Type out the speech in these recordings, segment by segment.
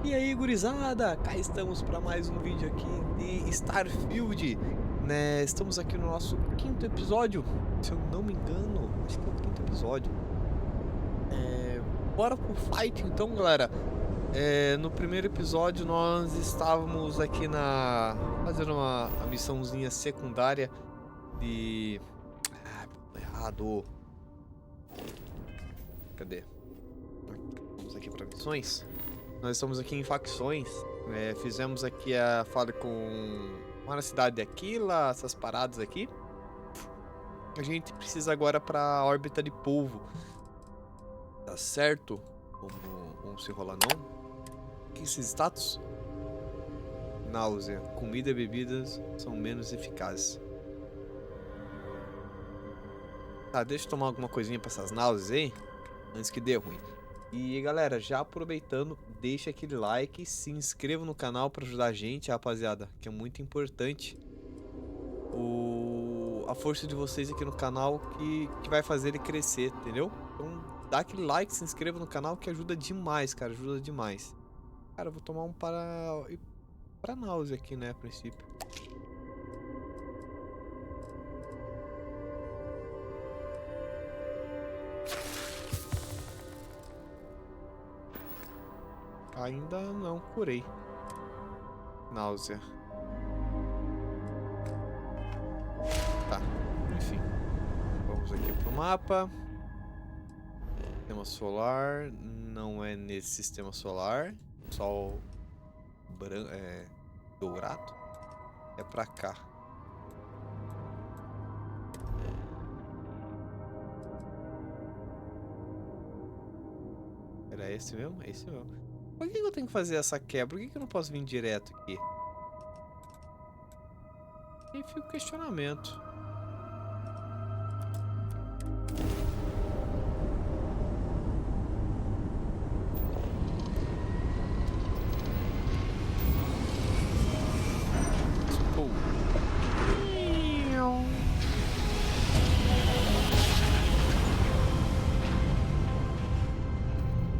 E aí, gurizada, cá estamos para mais um vídeo aqui de Starfield, né? Estamos aqui no nosso quinto episódio, se eu não me engano, acho que é o quinto episódio. Bora pro fight então, galera. No primeiro episódio nós estávamos aqui fazendo uma missãozinha secundária de... errado. Cadê? Vamos aqui para missões. Nós estamos aqui em facções. Fizemos aqui a fala com uma cidade de Aquila, essas paradas aqui. A gente precisa agora para a órbita de polvo. Tá certo? Vamos se enrolar não. O que é esses status? Náusea. Comida e bebidas são menos eficazes. Tá, deixa eu tomar alguma coisinha para essas náuseas aí, antes que dê ruim. E galera, já aproveitando, deixa aquele like, se inscreva no canal para ajudar a gente, rapaziada, que é muito importante. A força de vocês aqui no canal que vai fazer ele crescer, entendeu? Então dá aquele like, se inscreva no canal que ajuda demais, cara, ajuda demais. Cara, eu vou tomar um para náusea aqui, né, a princípio. Ainda não curei. Náusea. Tá, enfim. Vamos aqui pro mapa. Sistema solar. Não é nesse sistema solar. Sol dourado. É pra cá. Era esse mesmo? É esse mesmo. Por que eu tenho que fazer essa quebra? Por que eu não posso vir direto aqui? E fica o questionamento.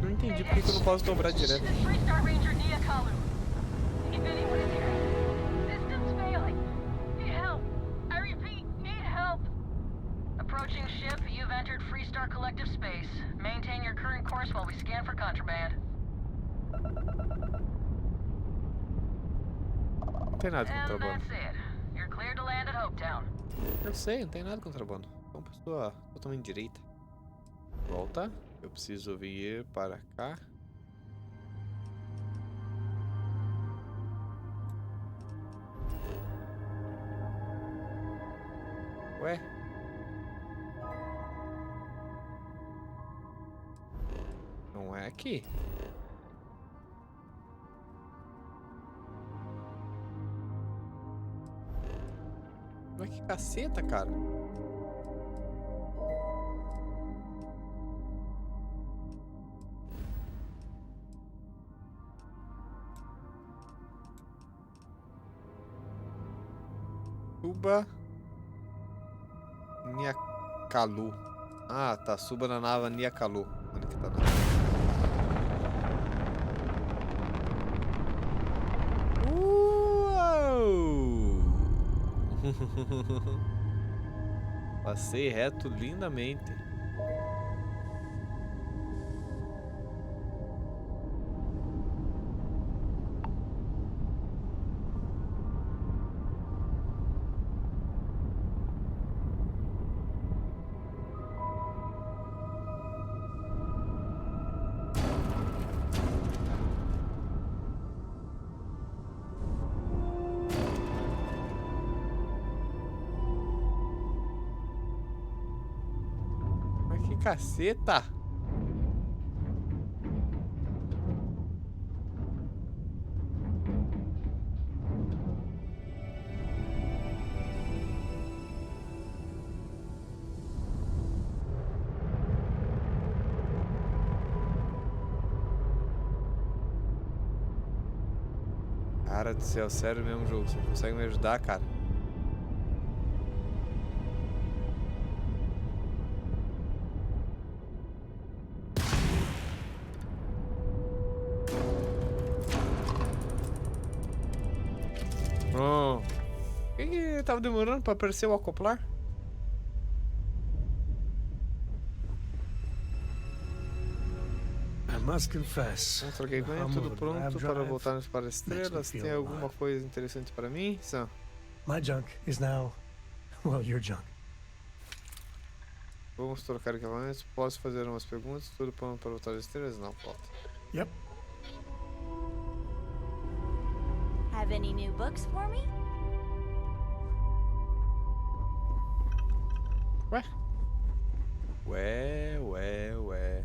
Não entendi por que eu não posso dobrar direto. Não tem nada de contrabando. Eu sei, não tem nada de contrabando. É uma pessoa totalmente direita. Volta. Eu preciso vir para cá. Ué? Não é aqui. Mas que caceta, cara. Suba Niakalu. Ah, tá. Suba na nave Niakalu. Onde que tá a nave? Passei reto lindamente. Caceta! Cara do céu, sério mesmo, jogo. Você não consegue me ajudar, cara? Por que tava demorando pra aparecer o acoplar? I must confess, Não troquei com ele, tudo pronto para voltarmos para as estrelas. Tem alguma coisa interessante para mim? Sam. My junk is now, well, your junk. Vamos trocar equipamentos. Posso fazer umas perguntas? Tudo pronto para voltar às estrelas? Não, falta. Yep. Have any new books for me? Ué? Ué.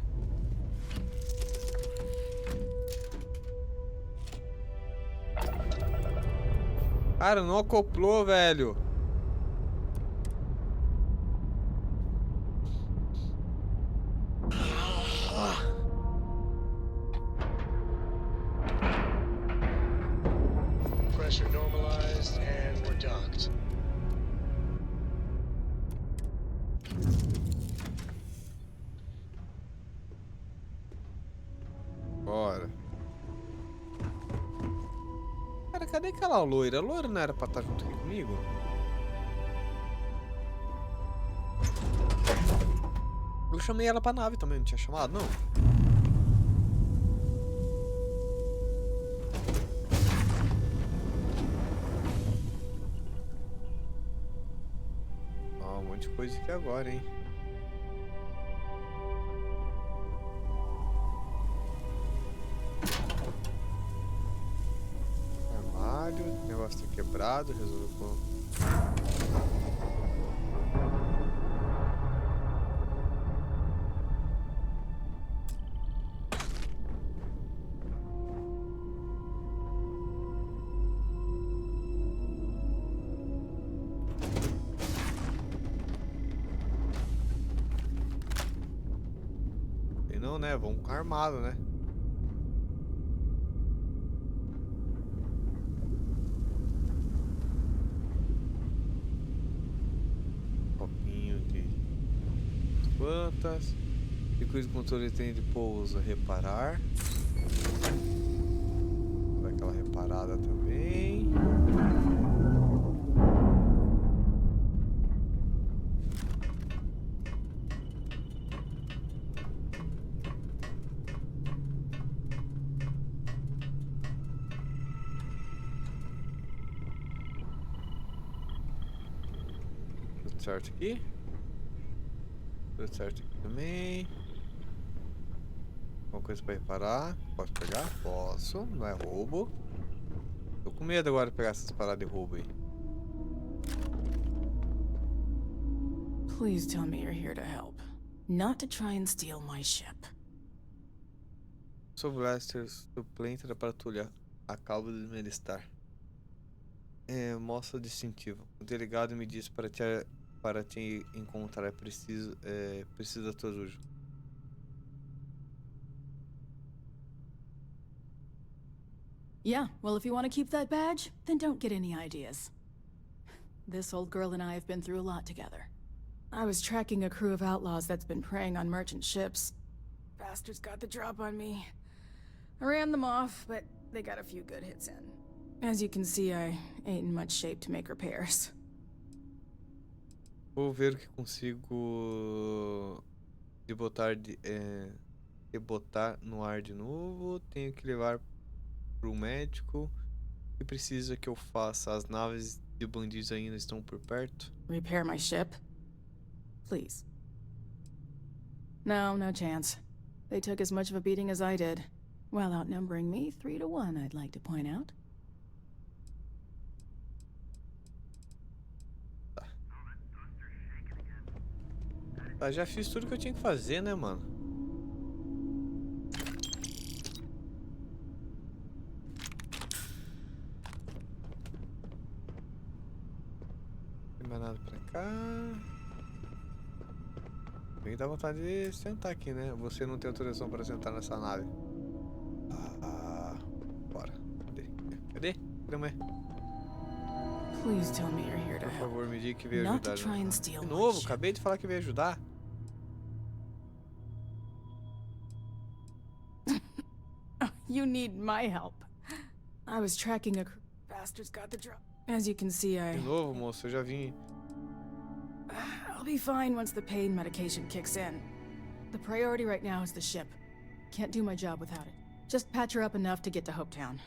Cara, não acoplou, velho. Pressure normalized and we're docked. Bora. Cara, cadê aquela loira? A loira não era pra estar junto aqui comigo? Eu chamei ela pra nave também, não tinha chamado, não? Ó, um monte de coisa aqui agora, hein? Armário, o negócio tá quebrado, resolveu com... E não, né? Vamos com armado, né? Copinho de plantas. E com o controle tem de pouso reparar. Dar aquela reparada também. Tudo certo aqui. Tudo certo aqui também. Alguma coisa pra reparar? Posso pegar? Posso. Não é roubo. Tô com medo agora de pegar essas paradas de roubo aí. Please tell me you're here to help, not to try and steal my ship. Sou Blaster suplente da patrulha. Acabo de me alistar. Mostra distintivo. O delegado me disse para te encontrar preciso da tua ajuda. Yeah, well, if you want to keep that badge, then don't get any ideas. This old girl and I have been through a lot together. I was tracking a crew of outlaws that's been preying on merchant ships. Bastards got the drop on me. I ran them off, but they got a few good hits in. As you can see, I ain't in much shape to make repairs. Vou ver o que consigo de botar no ar de novo. Tenho que levar pro médico. O que precisa que eu faça? As naves de bandidos ainda estão por perto? Repair my ship? Please. No, no chance. They took as much of a beating as I did. While outnumbering me 3-1, I'd like to point out. Tá, já fiz tudo que eu tinha que fazer, né, mano? Não tem mais nada pra cá. Tem que dar vontade de sentar aqui, né? Você não tem autorização para sentar nessa nave. Bora. Cadê? Cadê a mulher? Please tell me you're here to Por help. favor, me diga que veio Not to ajudar. try and steal De my novo, ship. acabei de falar que veio ajudar. You need my help. I was tracking a bastards got the drop. As you can see, De novo, moço, eu já vim. I'll be fine once the pain medication kicks in. The priority right now is the ship. Can't do my job without it. Just patch her up enough to get to Hopetown.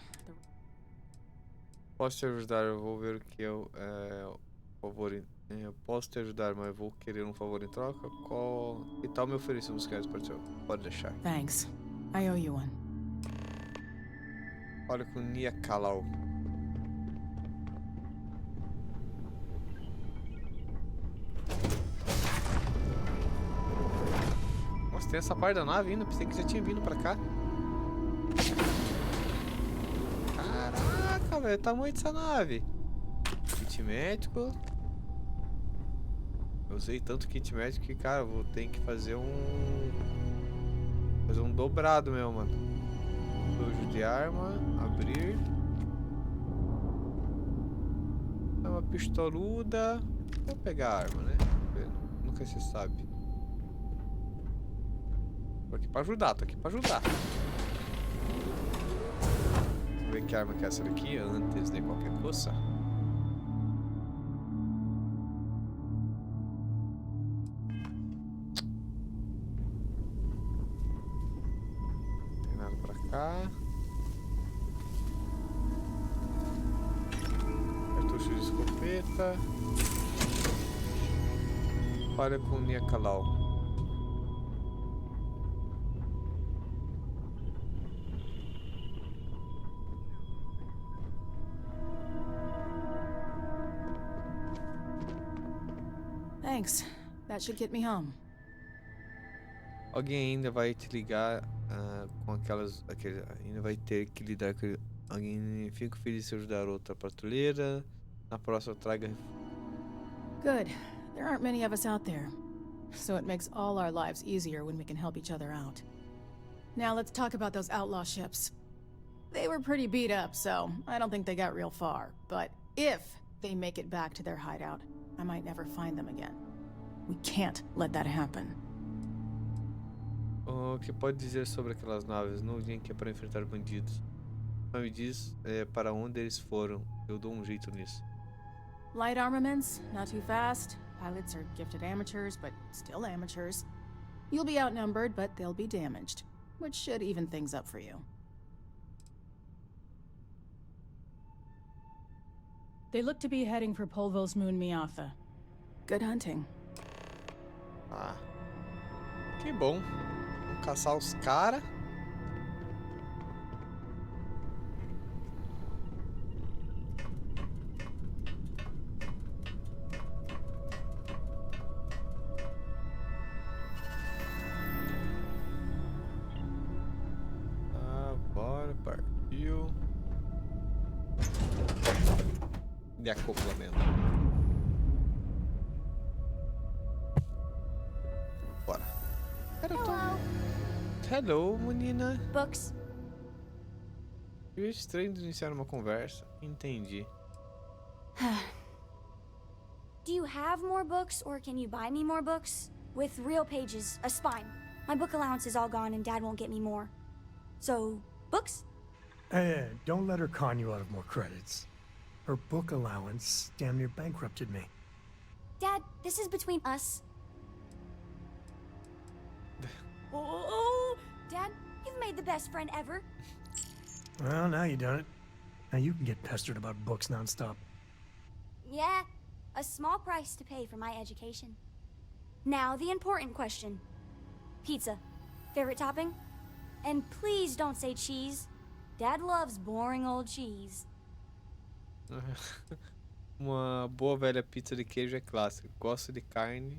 Posso te ajudar, eu vou ver o que é o favor. Eu posso te ajudar, mas eu vou querer um favor em troca. Qual... Que tal me oferecer uns reais para ti? Pode deixar. Thanks. I owe you one. Olha com Nia Kalau. Nossa, tem essa parte da nave ainda. Pensei que já tinha vindo pra cá. Caraca, velho. O tamanho dessa nave. Kit médico. Eu usei tanto kit médico que, cara, eu vou ter que fazer um... Fazer um dobrado mesmo, mano. Sujo de arma. Abrir. É uma pistoluda. Vou pegar a arma, né? Nunca se sabe. Tô aqui pra ajudar, tô aqui pra ajudar. Vamos ver que arma que é essa daqui antes de qualquer coisa. Não tem nada pra cá. Cartucho de escopeta. Olha com Nia Kalau. Thanks. That should get me home. Alguém ainda vai te ligar com ainda vai ter que lidar com alguém. Fico feliz de ajudar outra patrulheira. Na próxima traga. Good. There aren't many of us out there. So it makes all our lives easier when we can help each other out. Now let's talk about those outlaw ships. They were pretty beat up, so I don't think they got real far. But if they make it back to their hideout, I might never find them again. We can't let that happen. O que pode dizer sobre aquelas naves? Não vim aqui para enfrentar bandidos. Mas me diz para onde eles foram. Eu dou um jeito nisso. Light armaments, not too fast. Pilots are gifted amateurs, but still amateurs. You'll be outnumbered, but they'll be damaged, which should even things up for you. They look to be heading for Polvo's moon Miatha. Good hunting. Ah. Que bom. Vamos caçar os caras. Bora, partiu. De acoplamento. Bora. Hello, menina. Books? Eu acho estranho de iniciar uma conversa. Entendi. Do you have more books, or can you buy me more books? With real pages, a spine. My book allowance is all gone and Dad won't get me more. So, books? Hey, don't let her con you out of more credits. Her book allowance damn near bankrupted me. Dad, this is between us. Oh, Dad, you've made the best friend ever. Well, now you done it. Now you can get pestered about books nonstop. Yeah, a small price to pay for my education. Now, the important question. Pizza. Favorite topping? And please don't say cheese. Dad loves boring old cheese. Uma boa velha pizza de queijo é clássica. Gosto de carne.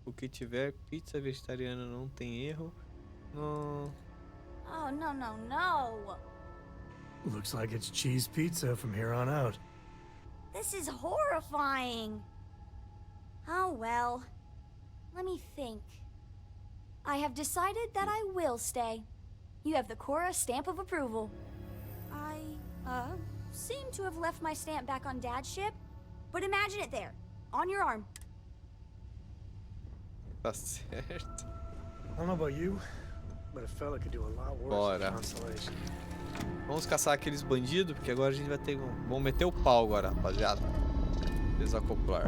O que tiver, pizza vegetariana não tem erro. No... Oh, no, no, no. Looks like it's cheese pizza from here on out. This is horrifying. Oh, well. Let me think. I have decided that I will stay. You have the Cora stamp of approval. I, seem to have left my stamp back on Dad's ship, but imagine it there, on your arm. Tá certo. I don't know about you, but a fella could do a lot worse Bora. than consolation. Vamos caçar aqueles bandidos, porque agora a gente vai ter... Vamos meter o pau agora, rapaziada. Desacoplar.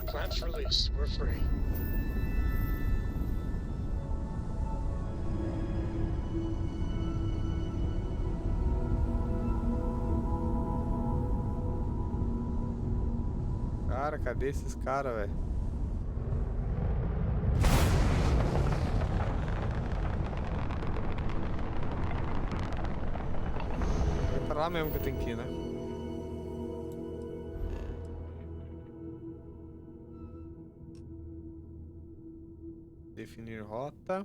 Clamps released. We're free. Cara, cadê esses caras, velho? É pra lá mesmo que eu tenho que ir, né? Definir rota.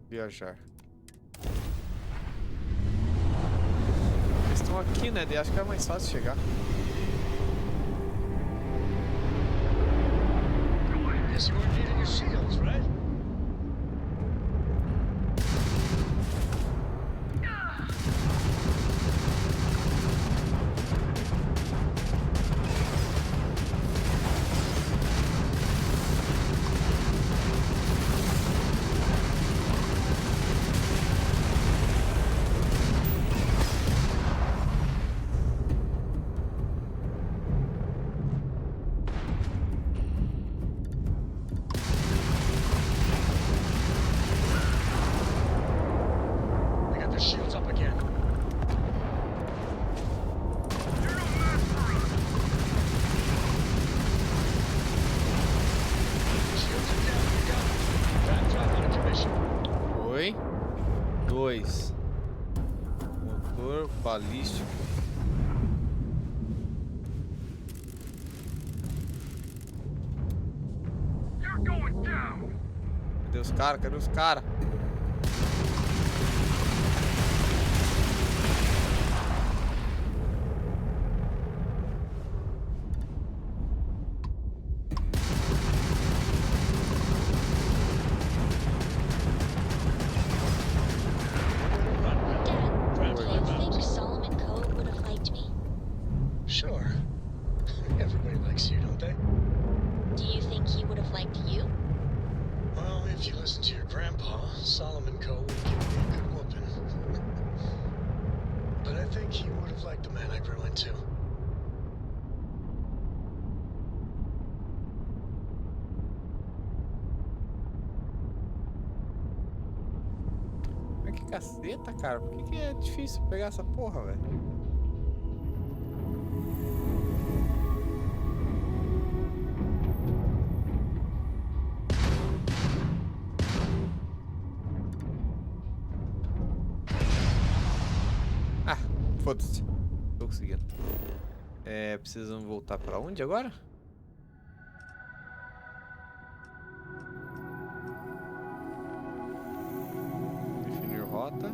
Viajar. Eles estão aqui, né? Acho que é mais fácil chegar. Guess you weren't needing your shields, right? Oi. 2. Motor balístico. Cadê os caras? Cadê os caras? Sure. Everybody likes you, don't they? Do you think he would have liked you? Well, if you listen to your grandpa, Solomon Coe would give me a good whooping. But I think he would have liked the man I grew into. Mas que caceta, cara. Por que é difícil pegar essa porra, velho? Foda-se. Tô conseguindo. Precisamos voltar pra onde agora? Definir rota.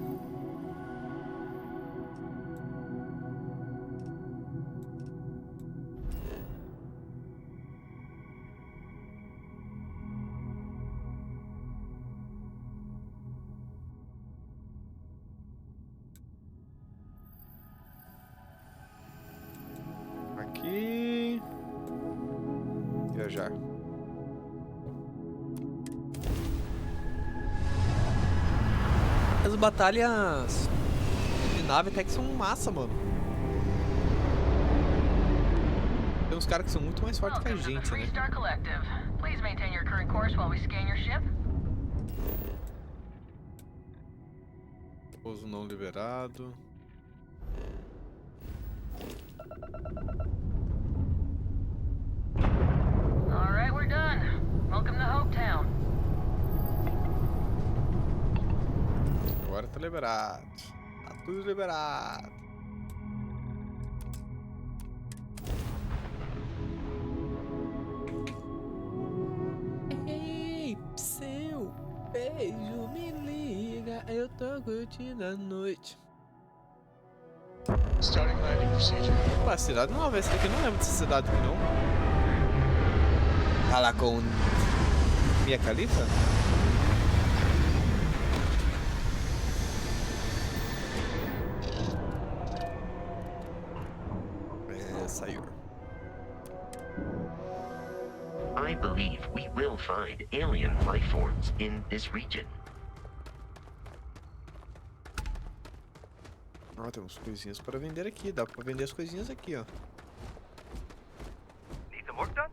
Aqui. Viajar. As batalhas de nave até que são massa, mano. Tem uns caras que são muito mais fortes que a gente, né? Pouso não liberado. Alright, we're done. Welcome to Hopetown. Agora tá liberado. Tá tudo liberado. Ei, seu beijo me liga. Eu tô curtindo a noite. Starting landing procedure. Opa, cidade nova. Essa daqui eu não lembro dessa cidade aqui, não. Tá lá com Mia Khalifa? Saiu. I believe we will find alien life forms in this region. Ó, temos coisinhas para vender aqui. Dá para vender as coisinhas aqui, ó. Need some work done?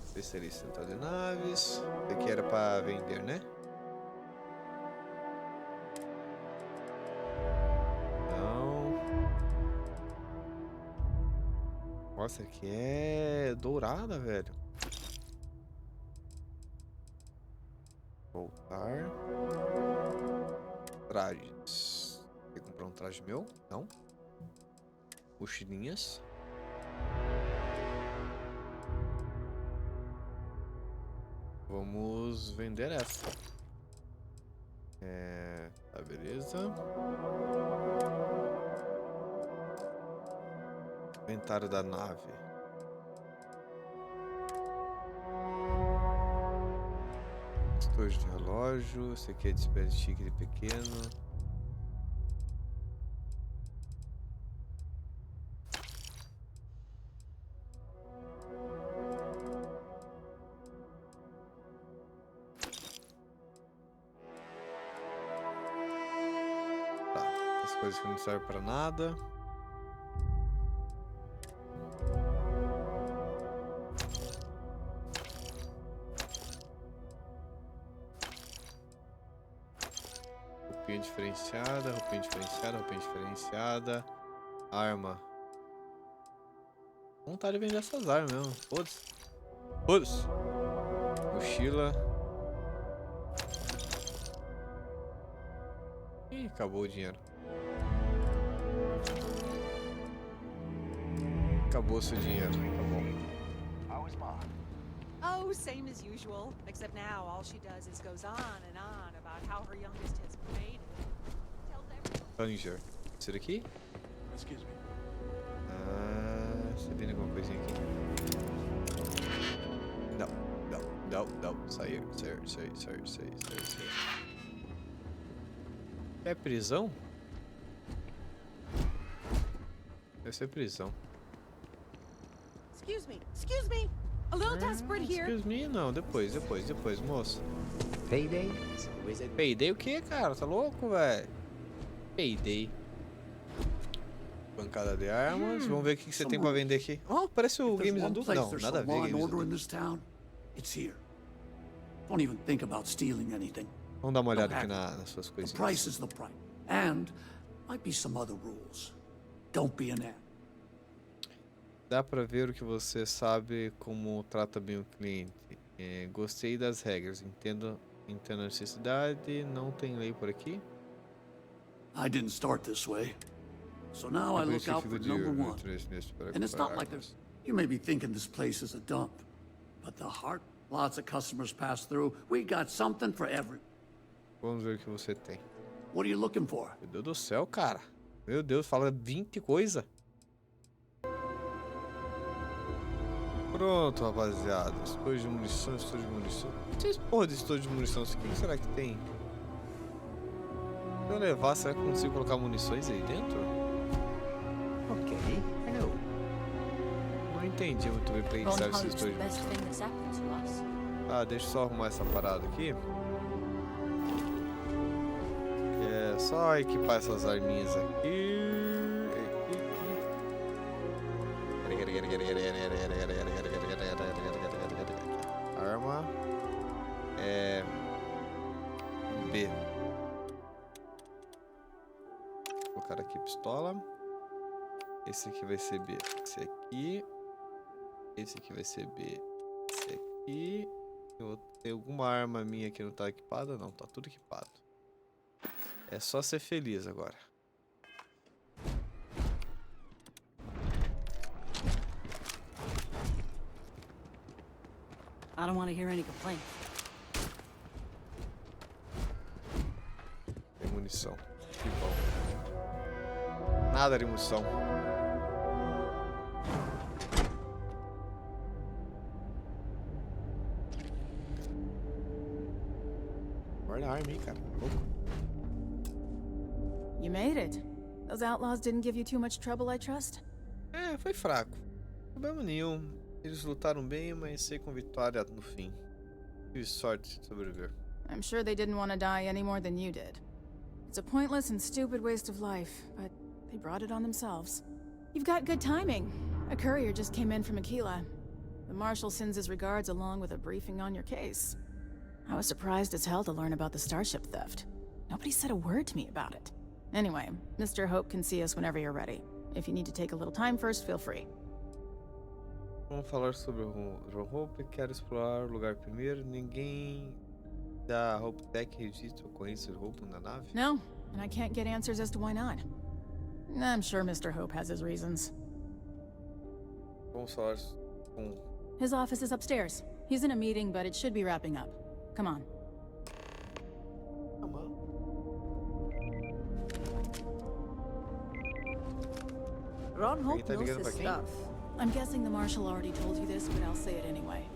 Especialista central de naves. Isso aqui era para vender, né? Não. Nossa, aqui é dourada, velho. Voltar. Trajes. Quer comprar um traje meu? Não. Mochilinhas. Vamos vender essa. Tá, beleza. Inventário da nave. Estojo de relógio. Esse aqui é de xícara pequeno. Tá, as coisas que não servem pra nada. Roupinha diferenciada, roupinha diferenciada, roupinha diferenciada. Arma. Vontade de vender essas armas mesmo. Foda-se. Foda-se. Mochila. Ih, acabou o dinheiro. Acabou seu dinheiro. Tá bom. How was Mom? Oh, same as usual. Except now all she does is goes on and on about how her youngest has made it. Tells everyone. Ranger. Isso daqui? Excuse me. Você vende alguma coisinha aqui? Não. Saiu. É prisão? Deve ser prisão. Excuse me. A little desperate here. Excuse me, não. Depois, moço. Payday? Is it? Payday o que, cara? Tá louco, velho? Payday. Bancada de armas. Vamos ver o que você tem pra vender aqui. Oh, parece o Games do... Não, nada a ver, Games order in this town, it's here. Don't even think about stealing anything. Vamos dar uma olhada aqui nas suas The coisinhas. price is the price. And might be some other rules. Don't be an ass. Dá pra ver o que você sabe como trata bem o cliente. Gostei das regras. Entendo a necessidade. Não tem lei por aqui. I didn't start this way. So now I look out for number one. And it's not like there's... You may be thinking this place is a dump. But the heart, lots of customers pass through. We got something for every... Vamos ver o que você tem. What are you looking for? Meu Deus do céu, cara. Meu Deus, fala 20 coisa. Pronto, rapaziada. Estojo de munição. Vocês porra de estojo de munição. O que será que tem? Se eu levar, será que eu consigo colocar munições aí dentro? Okay, hello. Não entendi muito bem pra que serve esse estojo de munição. Ah, deixa eu só arrumar essa parada aqui. É só equipar essas arminhas aqui. Arma é B. Vou colocar aqui pistola. Esse aqui vai ser B. Esse aqui. Esse aqui vai ser B. Esse aqui. Tem alguma arma minha que não tá equipada? Não, tá tudo equipado. É só ser feliz agora. I don't want to hear any complaints. Tem munição. Que bom. Nada de munição. Guarda a arma aí, cara. Louco. You made it. Those outlaws didn't give you too much trouble, I trust? É, foi fraco. Problema nenhum. Eles lutaram bem, mas sei com vitória no fim. Tive sorte de sobreviver. I'm sure they didn't want to die any more than you did. It's a pointless and stupid waste of life, but they brought it on themselves. You've got good timing. A courier just came in from Aquila. The Marshal sends his regards along with a briefing on your case. I was surprised as hell to learn about the starship theft. Nobody said a word to me about it. Anyway, Mr. Hope can see us whenever you're ready. If you need to take a little time first, feel free. Vamos falar sobre o Hope. Quero explorar o lugar primeiro. Ninguém da Hope Tech registra a ocorrência de Hope na nave? No, and I can't get answers as to why not. I'm sure Mr. Hope has his reasons. Vamos falar com... His office is upstairs. He's in a meeting, but it should be wrapping up. Come on. Come on. Ron Hope knows his stuff. I'm guessing the Marshal already told you this, but I'll say it anyway.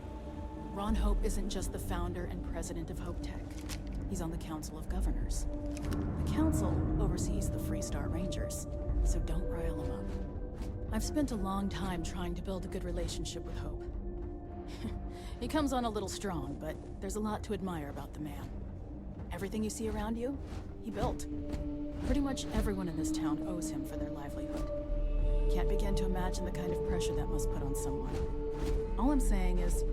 Ron Hope isn't just the founder and president of Hope Tech. He's on the Council of Governors. The Council oversees the Freestar Rangers, so don't rile him up. I've spent a long time trying to build a good relationship with Hope. He comes on a little strong, but there's a lot to admire about the man. Everything you see around you, he built. Pretty much everyone in this town owes him for their livelihood. Can't begin to imagine the kind of pressure that must put on someone. All I'm saying is,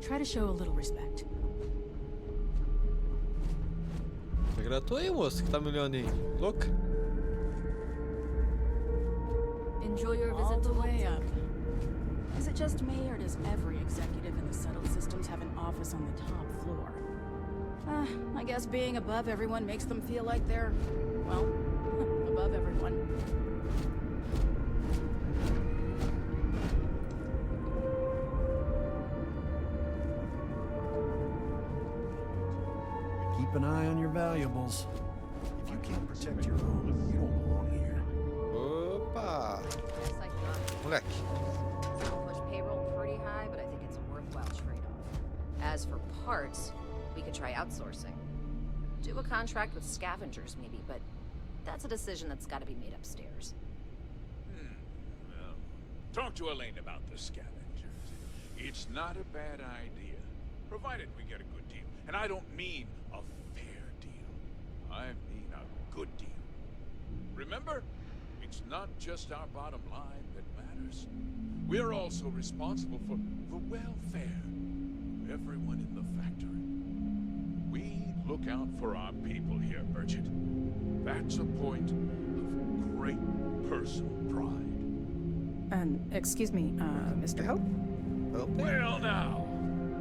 try to show a little respect. Era tu aí, moço, que tá me olhando aí. Louca? Enjoy your All visit the to way Hope up. Is it just me, or does every executive in the settled systems have an office on the top floor? I guess being above everyone makes them feel like they're, well, above everyone. Keep an eye on your valuables. If you can't protect your own, you don't belong here. Opa! Yes, I got Moleque. it. I'll push payroll pretty high, but I think it's a worthwhile trade-off. As for parts, we could try outsourcing. Do a contract with scavengers, maybe, but that's a decision that's got to be made upstairs. Talk to Elaine about the scavengers. It's not a bad idea, provided we get a good deal. And I don't mean a fair deal. I mean a good deal. Remember, it's not just our bottom line that matters. We're also responsible for the welfare of everyone in the factory. We look out for our people here, Bridget. That's a point of great personal pride. Excuse me, Mr. Hope? Well now,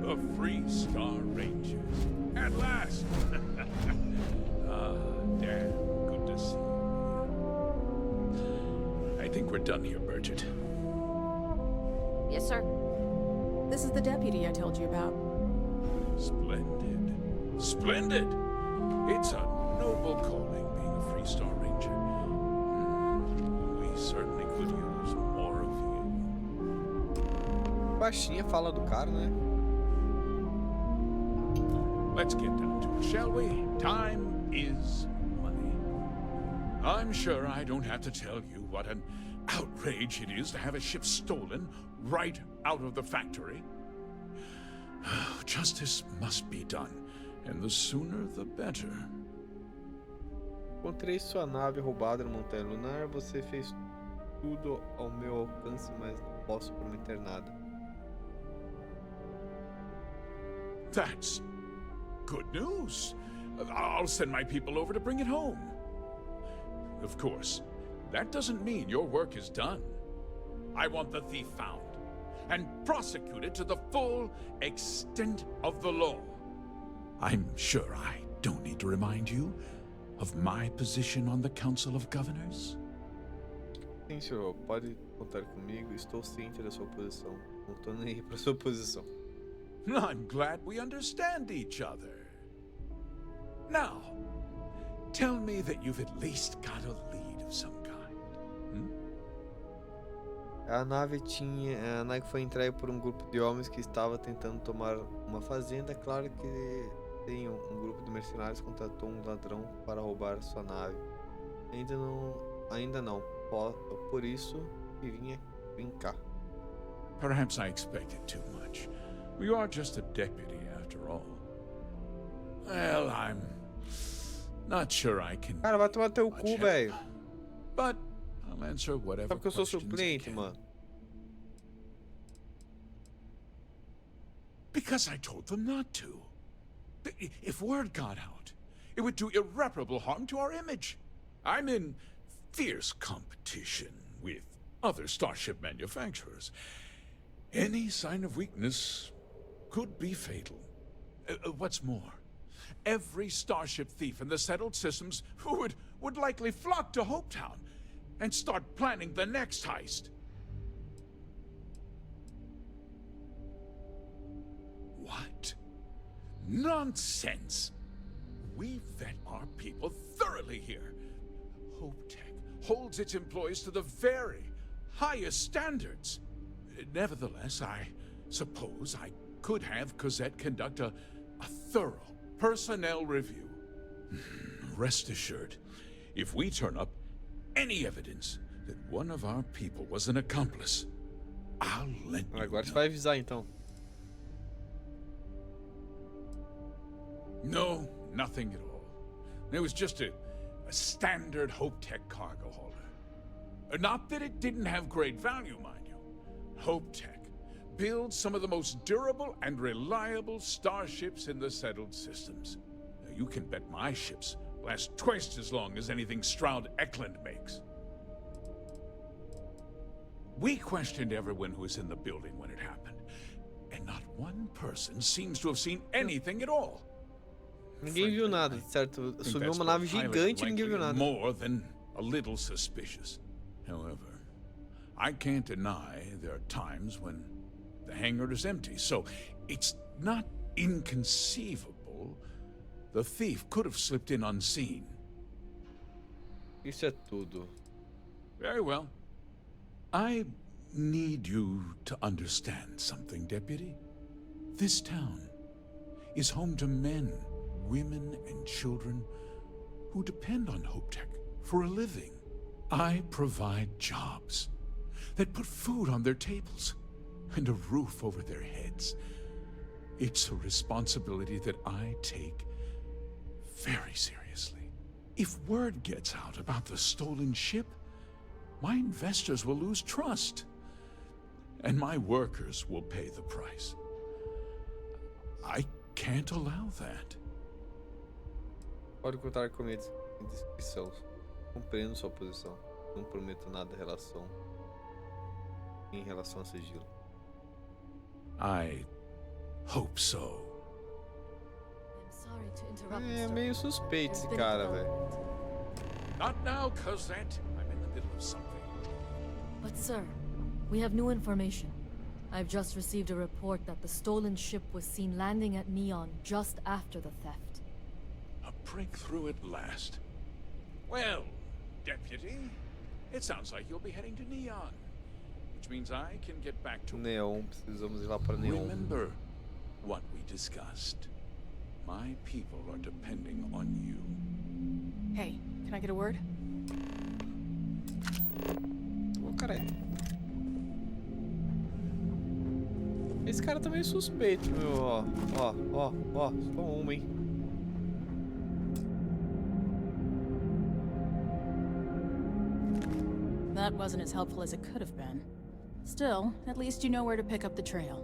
the Freestar Rangers. At last! Damn, good to see you. I think we're done here, Bridget. Yes, sir. This is the deputy I told you about. Splendid. Splendid! It's a noble calling being a Freestar Ranger. We certainly could use more of you. Baixinha fala do cara, né? Let's get down to it, shall we? Time is money. I'm sure I don't have to tell you what an outrage it is to have a ship stolen right out of the factory. Justice must be done, and the sooner the better. Encontrei sua nave roubada na Montanha Lunar. Você fez tudo ao meu alcance, mas não posso prometer nada. That's good news. I'll send my people over to bring it home. Of course, that doesn't mean your work is done. I want the thief found and prosecuted to the full extent of the law. I'm sure I don't need to remind you of my position on the Council of Governors. Sim, senhor. Pode contar comigo. Estou ciente da sua posição. Não tô nem aí pra sua posição. I'm glad we understand each other. Now, tell me that you've at least got a lead of some kind. A nave foi entregue por um grupo de homens que estava tentando tomar uma fazenda. É claro que tem um grupo de mercenários que contratou um ladrão para roubar sua nave. Ainda não ainda não. Por isso que vim brincar. Perhaps I expected too much. You are just a deputy after all. Well, I'm not sure I can. Cara, vai tomar teu cu, velho. But I'll answer whatever. Só porque eu sou suplente, mano. Because I told them not to. If word got out, it would do irreparable harm to our image. I'm in fierce competition with other starship manufacturers. Any sign of weakness could be fatal. What's more, every starship thief in the settled systems would likely flock to Hopetown and start planning the next heist. What? Nonsense! We vet our people thoroughly here. HopeTech holds its employees to the very highest standards. Nevertheless, I suppose I could have Cosette conduct a thorough personnel review. Rest assured, if we turn up any evidence that one of our people was an accomplice, I'll let you Agora know. você vai avisar, então. No, nothing at all. It was just a standard HopeTech cargo holder. Not that it didn't have great value, mind you. HopeTech builds some of the most durable and reliable starships in the settled systems. Now, you can bet my ships last twice as long as anything Stroud Eklund makes. We questioned everyone who was in the building when it happened, and not one person seems to have seen anything at all. Ninguém viu nada, certo? Subiu uma nave gigante e ninguém viu nada. More than a little suspicious. However, I can't deny there are times when the hangar is empty, so it's not inconceivable the thief could have slipped in unseen. Isso é tudo. Very well. I need you to understand something, Deputy. This town is home to men, women, and children who depend on HopeTech for a living. I provide jobs that put food on their tables and a roof over their heads. It's a responsibility that I take very seriously. If word gets out about the stolen ship, my investors will lose trust, and my workers will pay the price. I can't allow that. Pode contar com minha descrição. Compreendo sua posição. Não prometo nada em relação a sigilo. I hope so. É meio suspeito esse cara, velho. Not now, Cosette. I'm in the middle of something. But sir, we have new information. I've just received a report that the stolen ship was seen landing at Neon just after the theft. A breakthrough at last. Well, Deputy, it sounds like you'll be heading to Neon, which means I can get back to Neon, precisamos ir lá para Neon. Remember what we discussed. My people are depending on you. Hey, can I get a word? Ô, cara. Esse cara tá meio suspeito, meu. Ó. Só uma, hein. That wasn't as helpful as it could have been. Still, at least you know where to pick up the trail.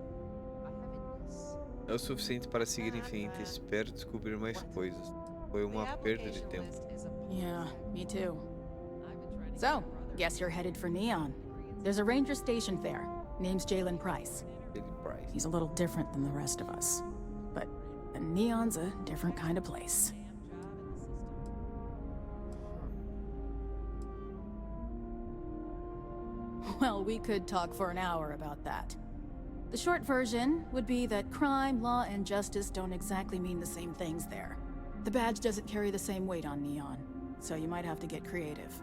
É o suficiente para seguir em frente. Espero descobrir mais coisas. Foi uma perda de tempo. Yeah, me too. So, guess you're headed for Neon. There's a ranger stationed there. Name's Jalen Price. He's a little different than the rest of us. But Neon's a different kind of place. Well, we could talk for an hour about that. The short version would be that crime, law, and justice don't exactly mean the same things there. The badge doesn't carry the same weight on Neon, so you might have to get creative.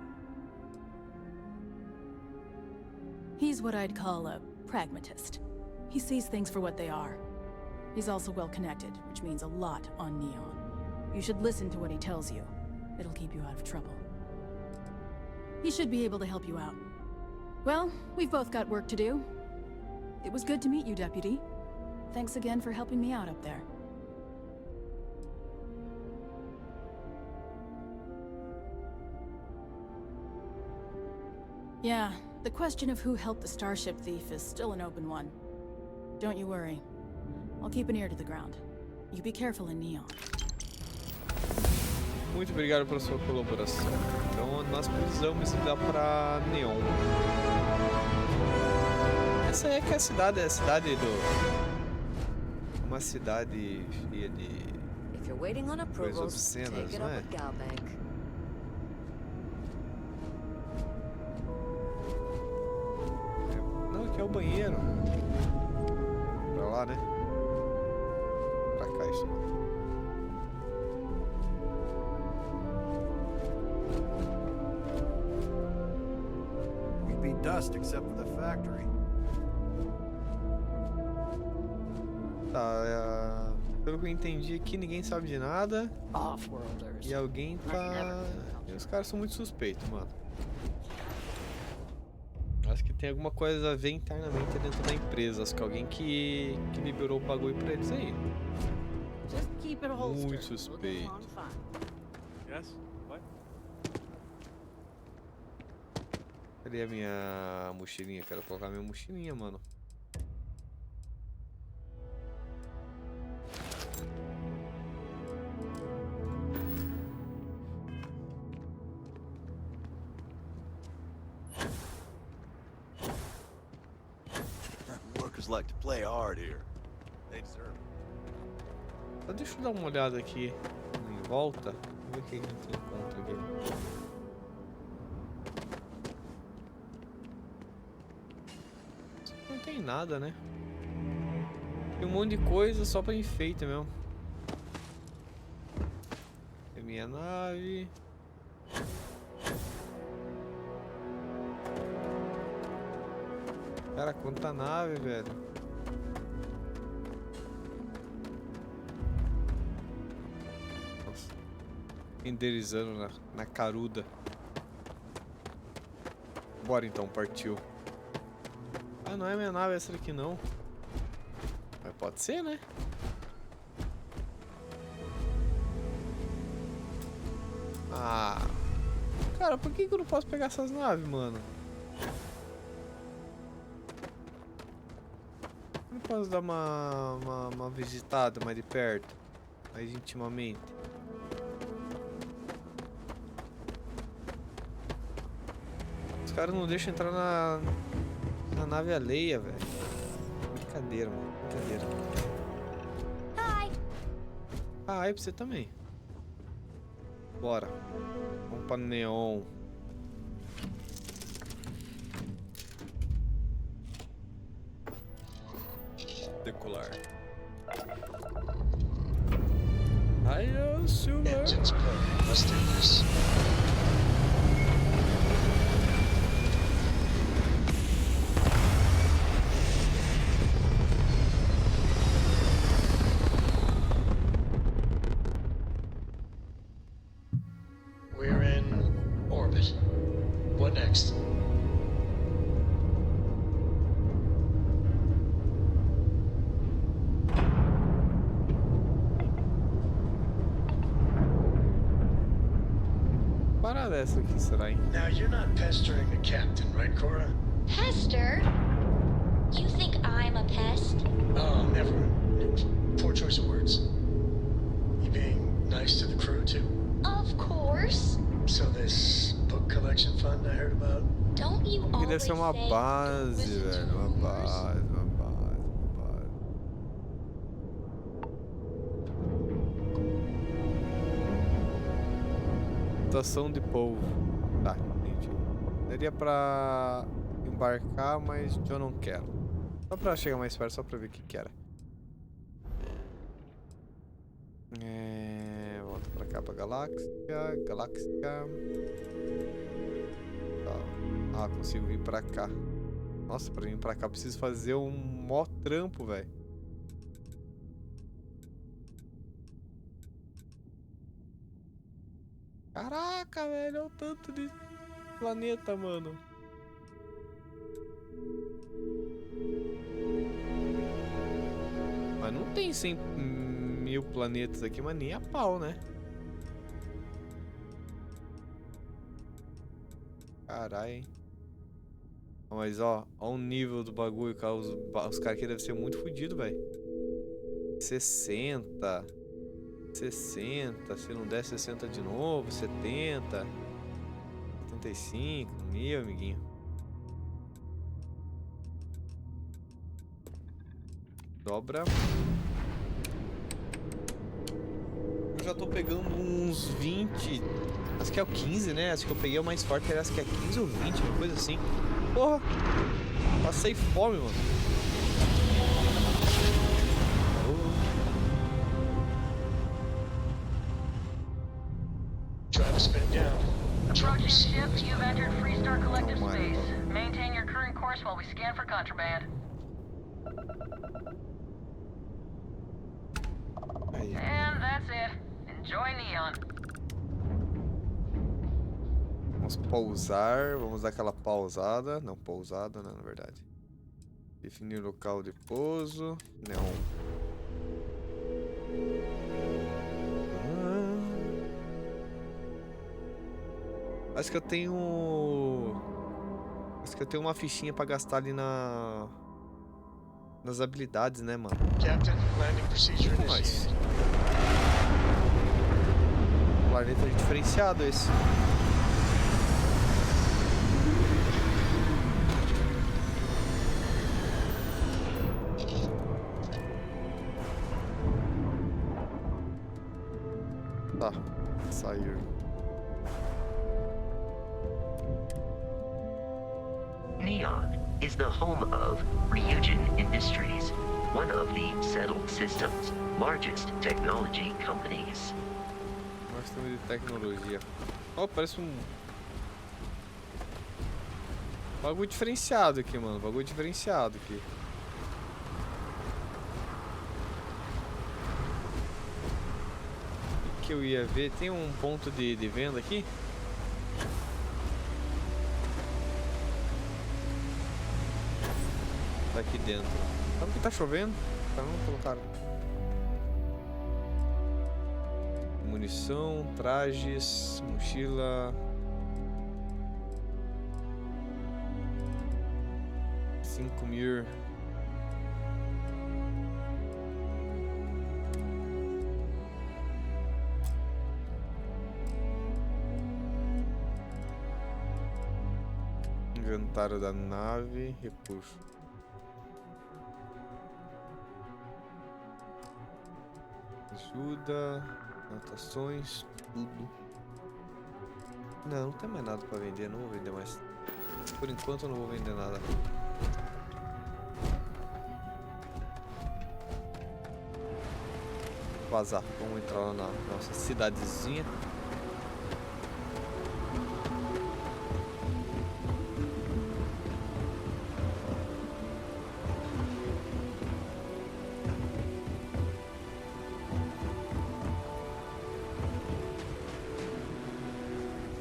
He's what I'd call a pragmatist. He sees things for what they are. He's also well-connected, which means a lot on Neon. You should listen to what he tells you. It'll keep you out of trouble. He should be able to help you out. Well, we've both got work to do. It was good to meet you, Deputy. Thanks again for helping me out up there. Yeah, the question of who helped the Starship thief is still an open one. Don't you worry. I'll keep an ear to the ground. You be careful in Neon. Muito obrigado pela sua colaboração. Então nós precisamos ir lá para Neon. Essa é que é a cidade do... Uma cidade cheia de coisas obscenas, não é? Não, aqui é o banheiro. Pra lá, né? Pra cá, isso não. We'd be dust except for the factory. Tá, pelo que eu entendi aqui, ninguém sabe de nada. E alguém tá... E os caras são muito suspeitos, mano. Acho que tem alguma coisa a ver internamente dentro da empresa. Acho que alguém que liberou o bagulho pra eles aí. Muito suspeito. Cadê a minha mochilinha? Quero colocar minha mochilinha, mano. Workers like to play hard here. They deserve it. Deixa eu dar uma olhada aqui em volta. Vamos ver o que a gente encontra aqui. Não tem nada, né? Tem um monte de coisa só pra enfeite mesmo. É minha nave. Cara, quanta nave, velho. Nossa. Renderizando na caruda. Bora então, partiu. Ah, não é minha nave essa daqui não. Mas pode ser, né? Ah. Cara, por que eu não posso pegar essas naves, mano? Eu não posso dar uma visitada mais de perto, mais intimamente. Os caras não deixam entrar na nave alheia, velho. Brincadeira, mano. Brincadeira. Hi. Ah, é pra você também. Bora. Vamos pra Neon. Decolar. Engines burning. Let's do this. We're in orbit. What next? Parada essa aqui, será, hein? Now you're not pestering the captain, right, Cora? Pester? You think I'm a pest? Oh, never. Poor choice of words. You being nice to the crew too? Of course. So this book collection fund I heard about? Don't you Aqui always deve ser uma say base, listen to velho. Uma rumors? base. Estação de polvo. Tá, entendi. Daria pra embarcar, mas eu não quero. Só pra chegar mais perto, só pra ver o que era. Volta pra cá, pra galáxia. Tá. Ah, consigo vir pra cá. Nossa, pra vir pra cá preciso fazer um mó trampo, velho. Caraca, velho, olha o tanto de planeta, mano. Mas não tem 100.000 planetas aqui, mas nem a pau, né? Caralho, hein? Mas ó o nível do bagulho, cara. Os caras aqui devem ser muito fodidos, velho. 60. 60. Se não der 60 de novo, 70. 75. Meu amiguinho. Dobra. Eu já tô pegando uns 20. Acho que é o 15, né? Acho que eu peguei o mais forte, acho que é 15 ou 20, uma coisa assim. Porra! Passei fome, mano. Approaching ship, you've entered Freestar Collective Space. Maintain your current course while we scan for contraband. And that's it. Enjoy Neon. Vamos pousar, vamos dar aquela pausada. Não, pousada, né, na verdade. Definir local de pouso. Não. Acho que eu tenho... Acho que eu tenho uma fichinha pra gastar ali nas habilidades, né, mano? Captain, landing procedure initiated. Planeta diferenciado esse. Tá, sair. Neon is the home of Ryujin Industries, one of the Settled Systems' largest technology companies. Nós temos de tecnologia. Oh, parece um bagulho diferenciado aqui, mano. Bagulho diferenciado aqui. O que eu ia ver? Tem um ponto de venda aqui? Tá aqui dentro. Sabe que tá chovendo? Tá, não colocaram. Munição, trajes, mochila. 5.000. Inventário da nave, recurso. Ajuda, anotações, tudo. Não tem mais nada pra vender, não vou vender mais. Por enquanto eu não vou vender nada. Vazar, vamos entrar lá na nossa cidadezinha.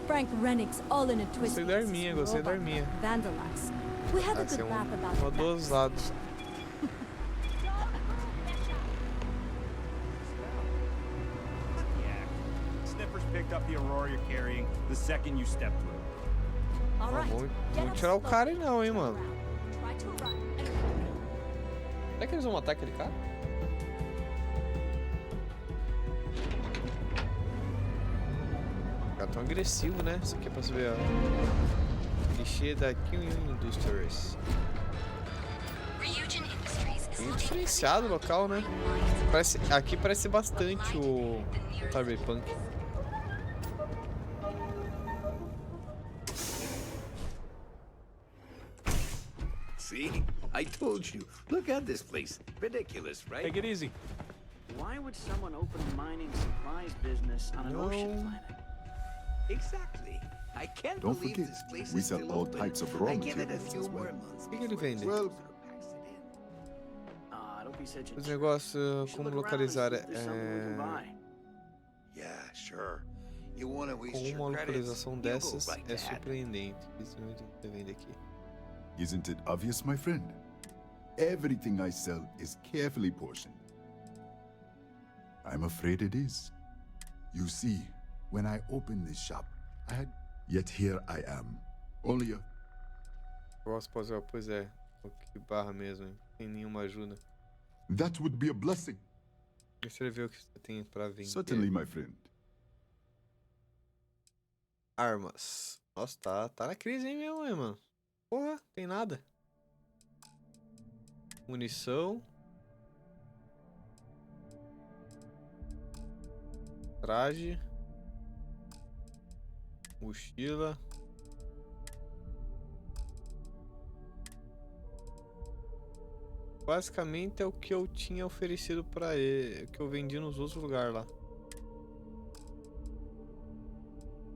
Frank Rennick's all in a twist. Gostei da arminha, gostei da arminha. Vandalax. We had a good laugh about uma dos lados. Sniffers picked up the Aurora you're carrying the second you step through. All right. Vamos tirar o cara aí não, hein, mano. Será que eles vão matar aquele cara? Tão agressivo, né? Isso aqui é pra você ver, ó. Clichê da QUEM Industries. Bem diferenciado o local, né? Aqui parece bastante o Cyberpunk. See? I told you. Look at this place. Ridiculous, right? Take it easy. Why would someone open a mining supplies business on an ocean planet? Exactly. I can't Don't believe forget, this place we is sell still all open. types of raw I give it a materials few as well. more months. O que ele vende? Well, Don't be such a Os negócios, como localizar Yeah, sure. You want to waste Com uma your credits? localização You go dessas right é ahead. surpreendente. Isso não tá vendo aqui. Isn't it obvious, my friend? Everything I sell is carefully portioned. I'm afraid it is. You see, when I opened this shop, I had... Yet here I am. Only a... Pois é. Que barra mesmo, hein? Sem nenhuma ajuda. That would be a blessing. Deixa eu ver o que você tem pra vender. Certainly, my friend. Armas. Nossa, tá na crise, hein, meu, mano? Porra, tem nada. Munição. Traje. Mochila. Basicamente é o que eu tinha oferecido pra ele, que eu vendi nos outros lugares lá.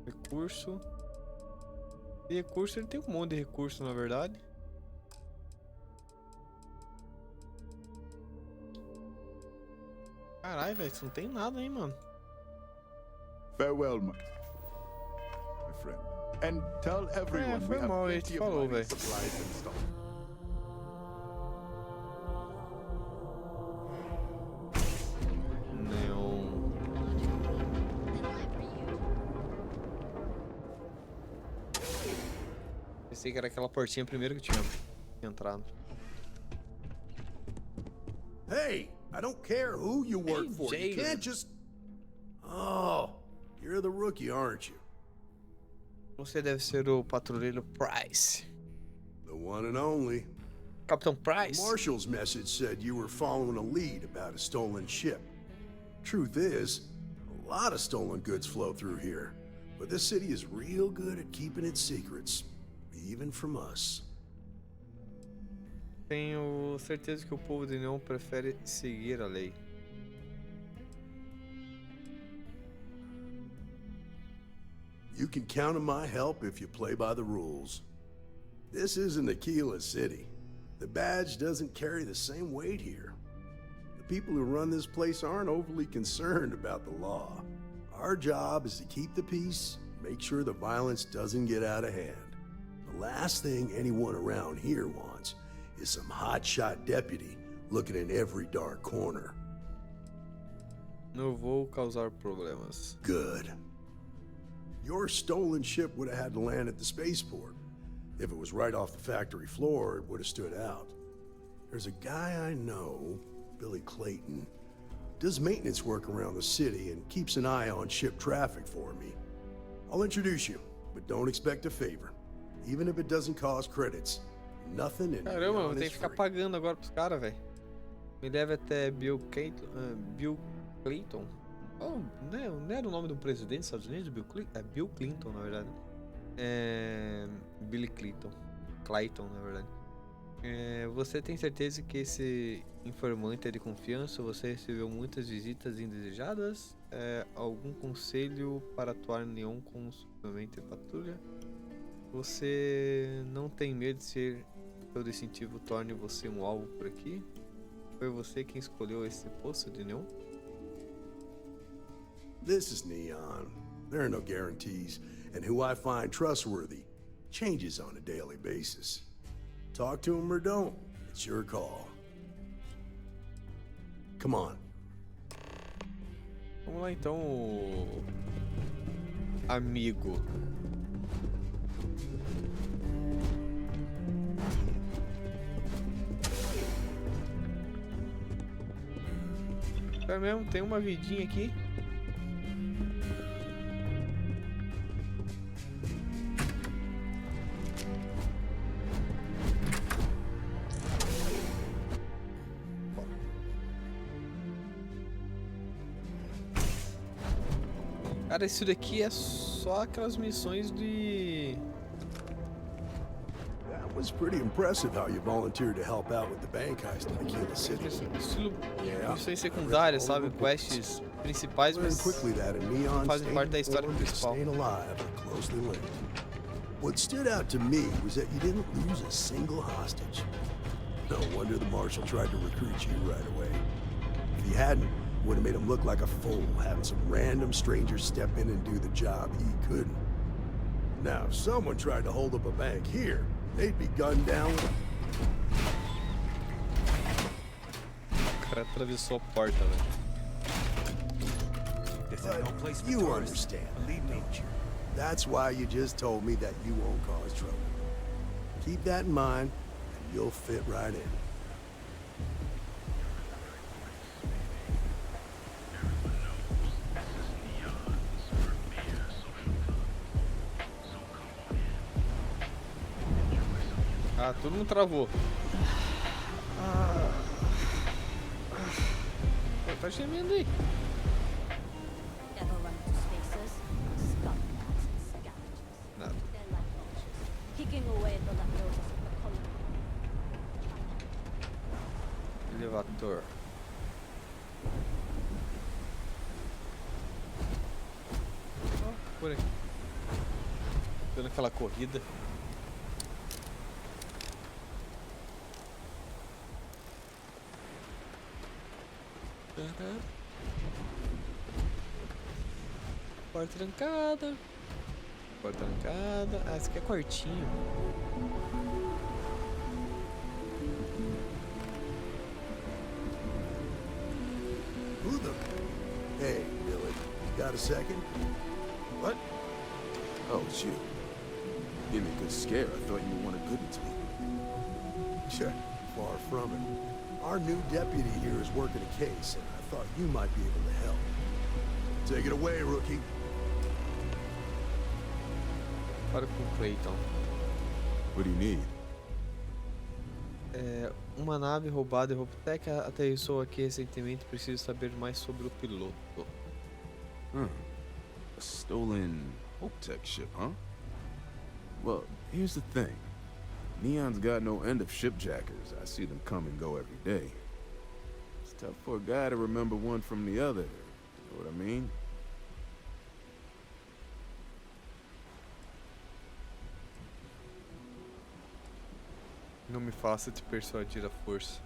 Recurso. E recurso, ele tem um monte de recurso, na verdade. Caralho, velho, isso não tem nada, hein, mano. Farewell, my friend. And tell everyone we have plenty of mining supplies and stock. Pensei que era aquela portinha primeiro que tinha entrado. Hey, I don't care who you work for. You can't just... Oh, you're the rookie, aren't you? Você deve ser o patrulheiro Price. The one and only. Capitão Price. The Marshal's message said you were following a lead about a stolen ship. Truth is, a lot of stolen goods flow through here, but this city is real good at keeping its secrets, even from us. Tenho certeza que o povo de Neon prefere seguir a lei. You can count on my help if you play by the rules. This isn't Aquila City. The badge doesn't carry the same weight here. The people who run this place aren't overly concerned about the law. Our job is to keep the peace, make sure the violence doesn't get out of hand. The last thing anyone around here wants is some hotshot deputy looking in every dark corner. Não vou causar problemas. Good. Your stolen ship would have had to land at the spaceport. If it was right off the factory floor, it would have stood out. There's a guy I know, Billy Clayton, does maintenance work around the city and keeps an eye on ship traffic for me. I'll introduce you, but don't expect a favor. Even if it doesn't cost credits, nothing in Caramba, vou ter que ficar pagando agora pros caras, velho. Me leve até Bill Clayton. Oh, não era o nome do presidente dos Estados Unidos? Bill Clinton, na verdade. Billy Clayton, na verdade. Você tem certeza que esse informante é de confiança? Você recebeu muitas visitas indesejadas? Algum conselho para atuar em Neon com suplemento e patrulha? Você não tem medo de ser seu distintivo torne você um alvo por aqui? Foi você quem escolheu esse posto de Neon? This is Neon. There are no guarantees, and who I find trustworthy changes on a daily basis. Talk to him or don't, it's your call. Come on. Vamos lá então, amigo. É mesmo, tem uma vidinha aqui. Cara, isso daqui é só aquelas missões de... That was pretty impressive how you volunteered to help out with the bank heist in Aquila City. Estilo missões secundárias, sabe? Quests principais, mas não fazem parte da história principal. What stood out to me was that you didn't lose a single hostage. No wonder the Marshal tried to recruit you right away. If he hadn't, Would have made him look like a fool, having some random stranger step in and do the job he couldn't. Now, if someone tried to hold up a bank here, they'd be gunned down. O cara atravessou a porta, velho. You understand, don't you? That's why you just told me that you won't cause trouble. Keep that in mind, and you'll fit right in. Ah, todo mundo travou. Pô, tá gemendo aí. Never run into spaces. Scumbags and scavengers. Nada. They're like vultures, kicking away the leftovers of the colony. Elevador. Ó, por aqui. Dando aquela corrida. Porta trancada. Porta trancada. Ah, esse aqui é quartinho. Who the... Hey, Billy. Got a second? What? Oh, it's you. Give me a good scare. I thought you were one of Goodman's people. Sure. Far from it. Our new deputy here is working a case, and I thought you might be able to help. Take it away, rookie. Para com o Clayton. What do you need? Uma nave roubada e Robotech aterrissou aqui recentemente. Preciso saber mais sobre o piloto. A stolen Hope-Tech ship, huh? Well, here's the thing. Neon's got no end of shipjackers. I see them come and go every day. It's tough for a guy to remember one from the other. You know what I mean? Não me faça te persuadir à força.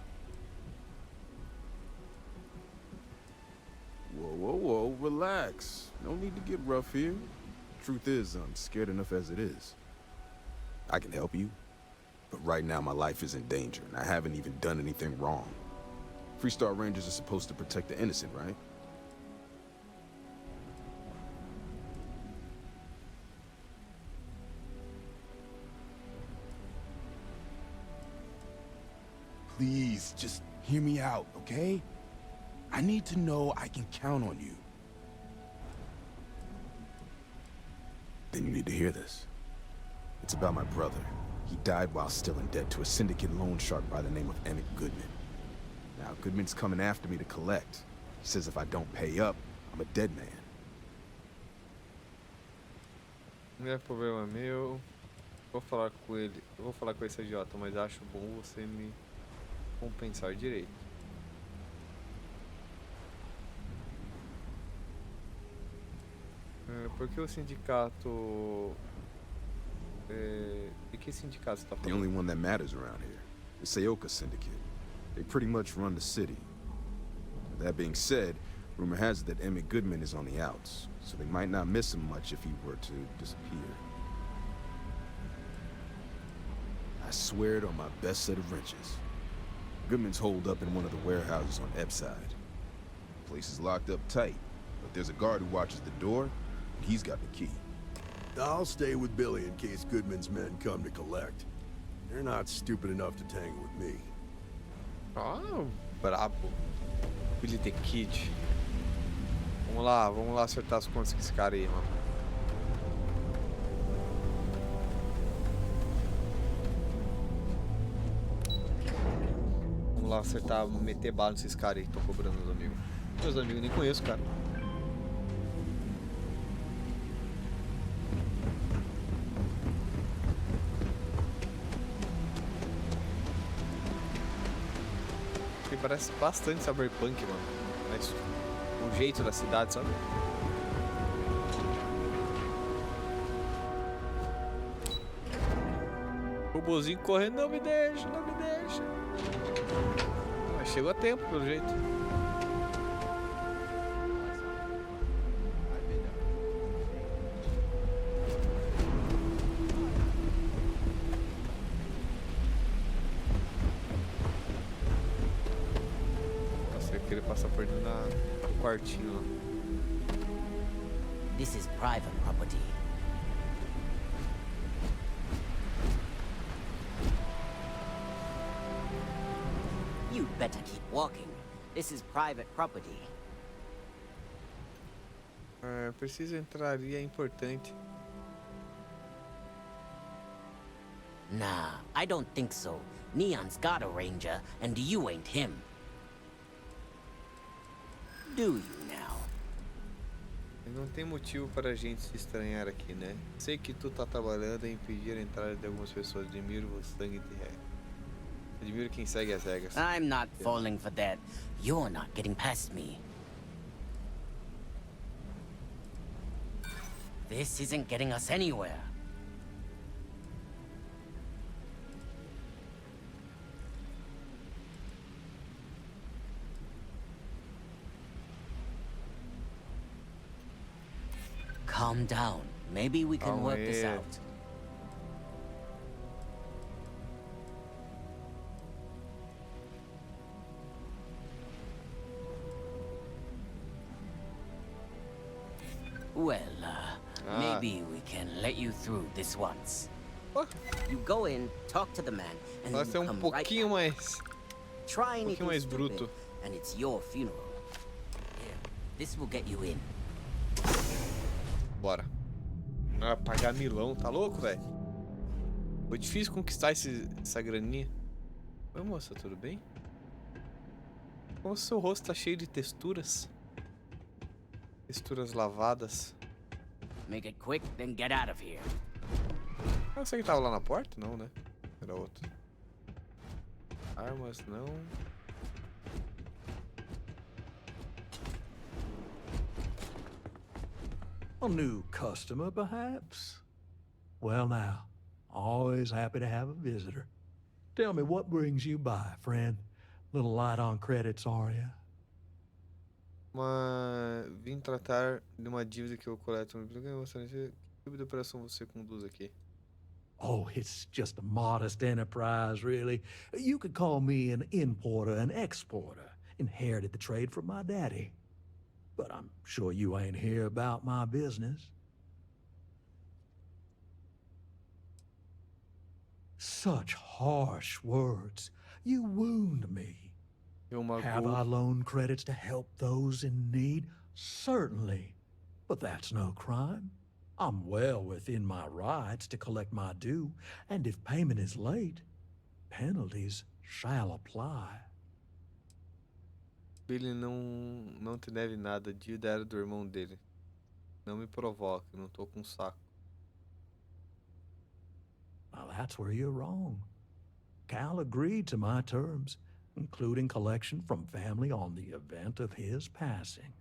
Whoa, relax. No need to get rough here. Truth is, I'm scared enough as it is. I can help you, but right now my life is in danger, and I haven't even done anything wrong. Freestar Rangers are supposed to protect the innocent, right? Please, just hear me out, okay? I need to know I can count on you. Then you need to hear this. It's about my brother. He died while still in debt to a syndicate loan shark by the name of Emmett Goodman. Now, Goodman's coming after me to collect. He says if I don't pay up, I'm a dead man. Não é problema meu. Vou falar com ele. Eu vou falar com esse idiota, mas acho bom você me compensar direito. Por que o sindicato... De que sindicato você tá falando? The only one that matters around here. The Seoka Syndicate. They pretty much run the city. That being said, rumor has it that Emmett Goodman is on the outs, so they might not miss him much if he were to disappear. I swear it on my best set of wrenches. Goodman's holed up in one of the warehouses on Epside. The place is locked up tight, but there's a guard who watches the door, and he's got the key. I'll stay with Billy in case Goodman's men come to collect. They're not stupid enough to tangle with me. Ah, brabo. Billy the Kid. Vamos lá acertar as contas com esse cara aí, mano. Vamos lá acertar, meter bala nesses caras aí que estão cobrando os amigos. Meus amigos nem conheço, cara. Que parece bastante cyberpunk, mano. Mas o jeito da cidade, sabe? Robozinho correndo, não me deixa, não me deixa. Mas chegou a tempo, pelo jeito. Passa por dentro do quartinho lá. This is private property. You'd better keep walking. This is private property. Preciso entrar ali, é importante. Nah, I don't think so. Neon's got a ranger, and you ain't him. Do you now? Não tem motivo para a gente se estranhar aqui, né? Sei que tu tá trabalhando em impedir a entrada de algumas pessoas. Admiro o sangue de ré. Admiro quem segue as regras. I'm not falling for that. You're not getting past me. This isn't getting us anywhere. Calm down. Maybe we can work this out. Well, maybe we can let you through this once. You go in, talk to the man, and then you come right back. Try anything stupid, and it's your funeral. Here, this will get you in. Bora. Pagar milão, tá louco, velho? Foi difícil conquistar essa graninha. Oi, moça, tudo bem? Como o seu rosto tá cheio de texturas? Texturas lavadas. Make it quick, then get out of here. Ah, você que tava lá na porta? Não, né? Era outro. Armas, não. A new customer, perhaps? Well now, always happy to have a visitor. Tell me, what brings you by, friend? Little light on credits, are you? Vim tratar de uma dívida que eu coleto. Que tipo de operação você conduz aqui? Oh, it's just a modest enterprise, really. You could call me an importer and exporter. Inherited the trade from my daddy. But I'm sure you ain't here about my business. Such harsh words. You wound me. Have I loaned credits to help those in need? Certainly. But that's no crime. I'm well within my rights to collect my due, and if payment is late, penalties shall apply. Billy não te deve nada. Dívida era do irmão dele. Não me provoque, não tô com saco. Well, that's where you're wrong. Cal agreed to my terms, including collection from family on the event of his passing.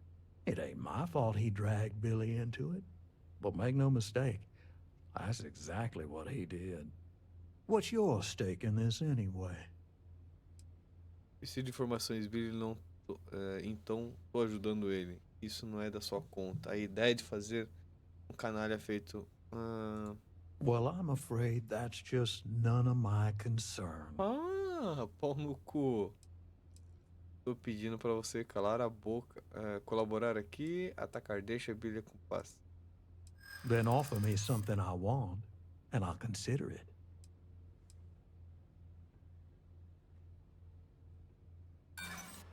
It ain't my fault he dragged Billy into it. But make no mistake, that's exactly what he did. What's your stake in this anyway? Preciso de informações, Billy não... então, tô ajudando ele. Isso não é da sua conta. A ideia de fazer canalha feito... Well, I'm afraid that's just none of my concern. Pau no cu. Tô pedindo pra você calar a boca, colaborar aqui, atacar, deixa Billy com paz. Then offer me something I want, and I'll consider it.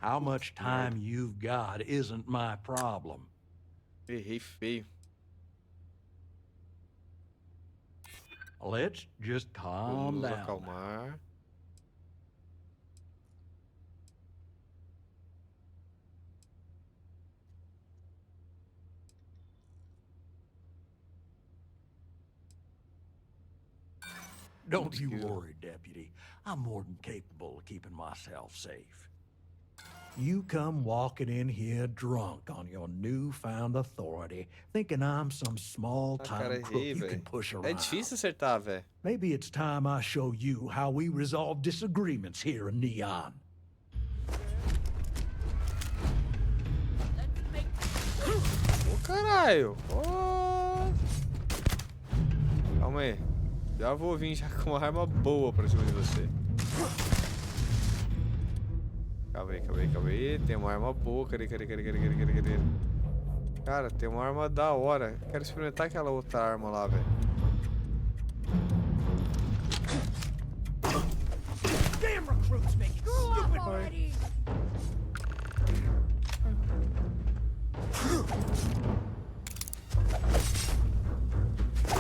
How much time you've got isn't my problem. Errei feio. Let's just calm down. Acalmar. Don't you worry, Deputy. I'm more than capable of keeping myself safe. You come walking in here drunk on your newfound authority, thinking I'm some small-time crook you can push around. É difícil acertar, velho. Maybe it's time I show you how we resolve disagreements here in Neon. Ô, caralho. Calma aí. Já vou vir já com uma arma boa pra cima de você. Calma aí. Tem uma arma boa. Cadê? Cara, tem uma arma da hora. Quero experimentar aquela outra arma lá, velho. Damn recruits making stupid already.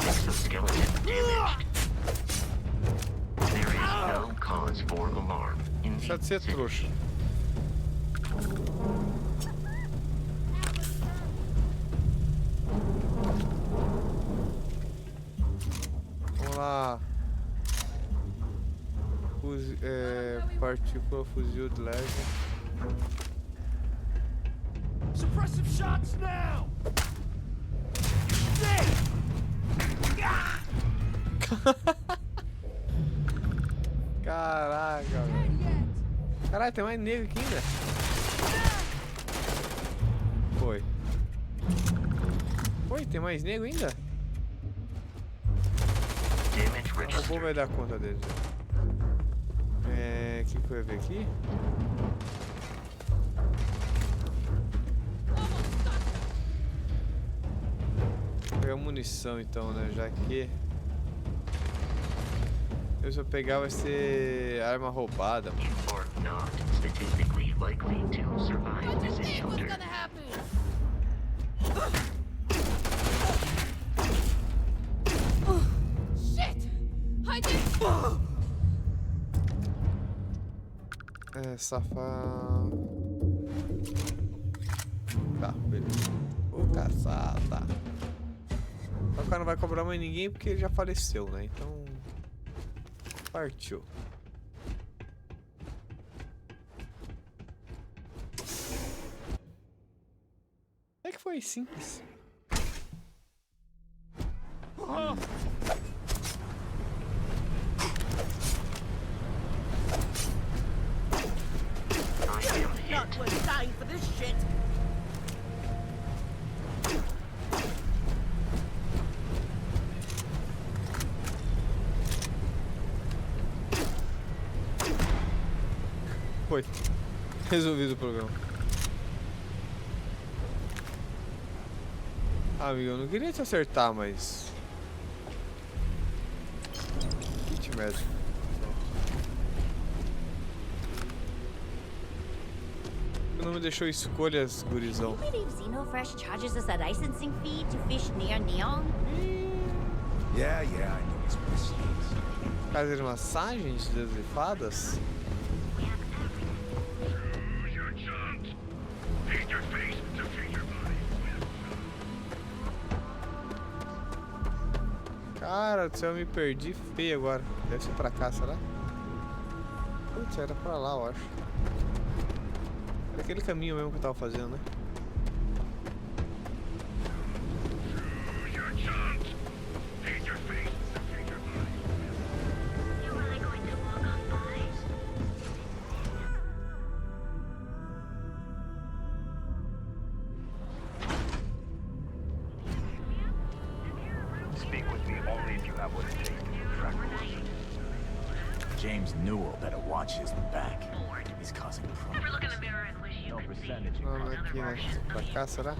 Exoskeleton damaged. There is no cause for alarm in Deixa de ser trouxa. Vamos lá. Partícula fuzil de leve. Suppressive shots now. Caraca, velho. Caralho, tem mais negro aqui ainda. Foi, tem mais negro ainda? O robô vai dar conta dele. O que eu ia ver aqui? Vou pegar munição então, né? Já que se eu pegar vai ser arma roubada. Safado. Tá, beleza. Vou caçar, tá. O cara não vai cobrar mais ninguém porque ele já faleceu, né? Então. Partiu. É que foi simples. Not worth dying for this shit. Foi. Resolvido o problema. Amigo, eu não queria te acertar, mas... Kit médico. Tu não me deixou escolhas, gurizão. Xenofresh charges us a licensing fee to fish near Neon? Yeah, I know his mistakes. Casa de massagens de fadas? Cara do céu, eu me perdi feio agora. Deve ser pra cá, será? Putz, era pra lá, eu acho. Era aquele caminho mesmo que eu tava fazendo, né? James Newell better watch his back. He's causing problems. No percentage. Não, aqui, né? Pra cá, será?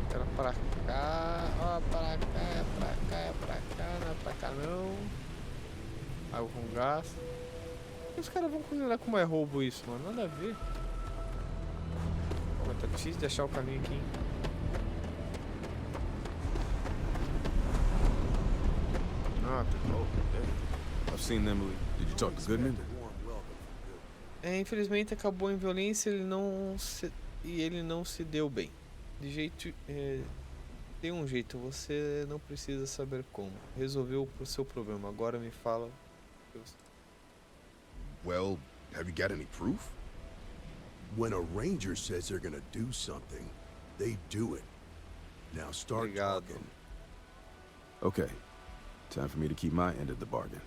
Era pra cá, ó, pra cá, é pra cá, é pra cá, não é pra cá não. Água com gás. Os caras vão considerar como é roubo isso, mano. Nada a ver. Pô, tá difícil de achar o caminho aqui, hein? I've seen them. Did you talk to Goodman? Infelizmente acabou em violência, ele não se deu bem. De jeito, tem um jeito, você não precisa saber como. Resolveu o seu problema. Agora me fala. Well, have you got any proof? When a ranger says they're gonna do something, they do it. Now start talking. Okay, time for me to keep my end of the bargain.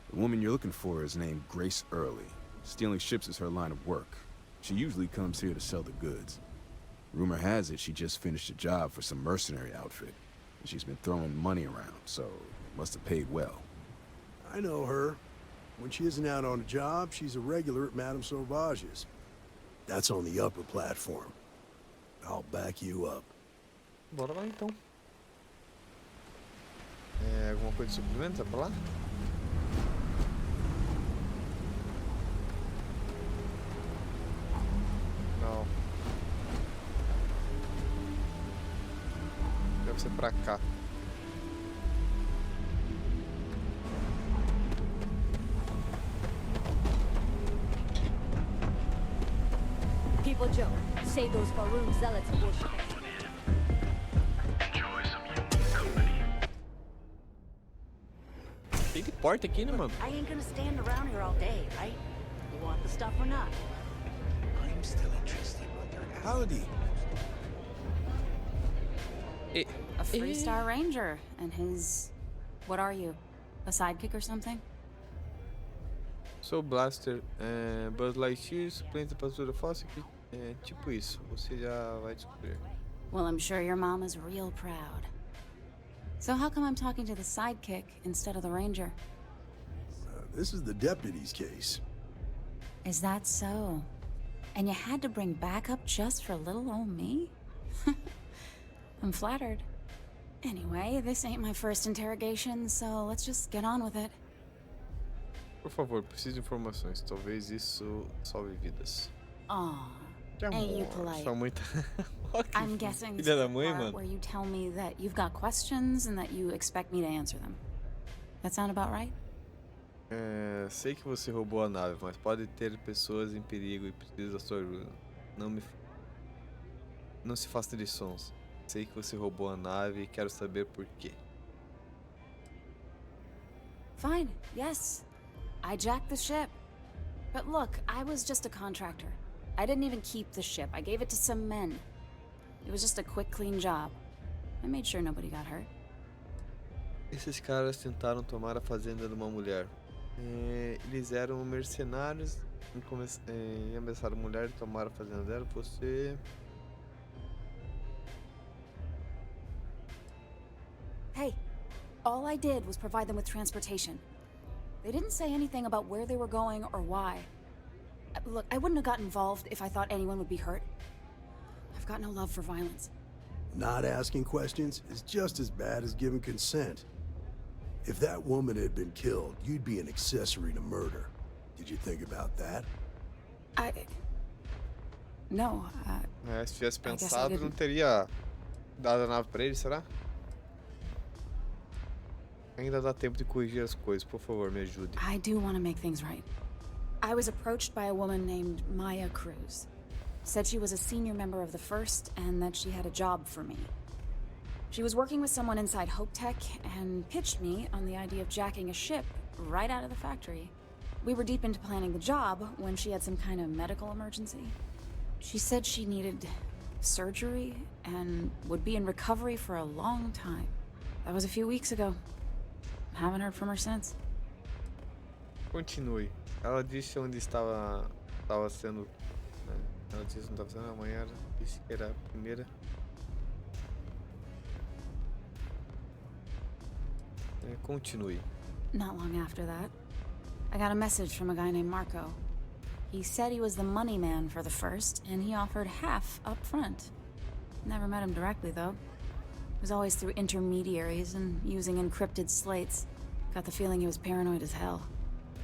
The woman you're looking for is named Grace Early. Stealing ships is her line of work. She usually comes here to sell the goods. Rumor has it she just finished a job for some mercenary outfit. And she's been throwing money around, so must have paid well. I know her. When she isn't out on a job, she's a regular at Madame Sauvage's. That's on the upper platform. I'll back you up. Bora lá então. Alguma coisa de suplemento pra lá? Não. Deve ser pra cá. People joke. Say those Faroon zealots worship. Tem de porta aqui, né, mano? I ain't gonna stand around here all day, right? You want the stuff or not? I'm still interested in your Howdy. A Freestar Ranger and his... What are you? A sidekick or something? Sou Blaster, Buzz Lightyear, suplente da patrulha fóssil, tipo isso, você já vai descobrir. Well, I'm sure your mom is real proud. So how come I'm talking to the sidekick instead of the ranger? This is the deputy's case. Is that so? And you had to bring backup just for little old me? I'm flattered. Anyway, this ain't my first interrogation, so let's just get on with it. Por favor, preciso de informações. Talvez isso salve vidas. Aw, ain't you polite? Sou muito... I'm guessing Filha da it's mãe, the part mano. where you tell me that you've got questions and that you expect me to answer them. That sound about right? Sei que você roubou a nave, mas pode ter pessoas em perigo e precisa da sua ajuda. Não se faça de sons. Sei que você roubou a nave e quero saber por quê. Fine, yes. I jacked the ship. But look, I was just a contractor. I didn't even keep the ship. I gave it to some men. It was just a quick, clean job. I made sure nobody got hurt. Esses caras tentaram tomar a fazenda de uma mulher. Eles eram mercenários e ameaçaram a mulher e tomaram a fazenda dela. Você... Hey, all I did was provide them with transportation. They didn't say anything about where they were going or why. Look, I wouldn't have got involved if I thought anyone would be hurt. I've got no love for violence. Not asking questions is just as bad as giving consent. If that woman had been killed, you'd be an accessory to murder. Did you think about that? No, se tivesse pensado, não teria dado a nave pra ele, será? Ainda dá tempo de corrigir as coisas, por favor, me ajude. I do want to make things right. I was approached by a woman named Maya Cruz. Said she was a senior member of the First and that she had a job for me. She was working with someone inside Hope Tech and pitched me on the idea of jacking a ship right out of the factory. We were deep into planning the job when she had some kind of medical emergency. She said she needed surgery and would be in recovery for a long time. That was a few weeks ago. Haven't heard from her since. Continue. Ela disse onde estava sendo... Ela disse onde estava sendo amanhã. Disse que era a primeira. Continue. Not long after that, I got a message from a guy named Marco. He said he was the money man for the First, and he offered half up front. Never met him directly, though. It was always through intermediaries and using encrypted slates. Got the feeling he was paranoid as hell.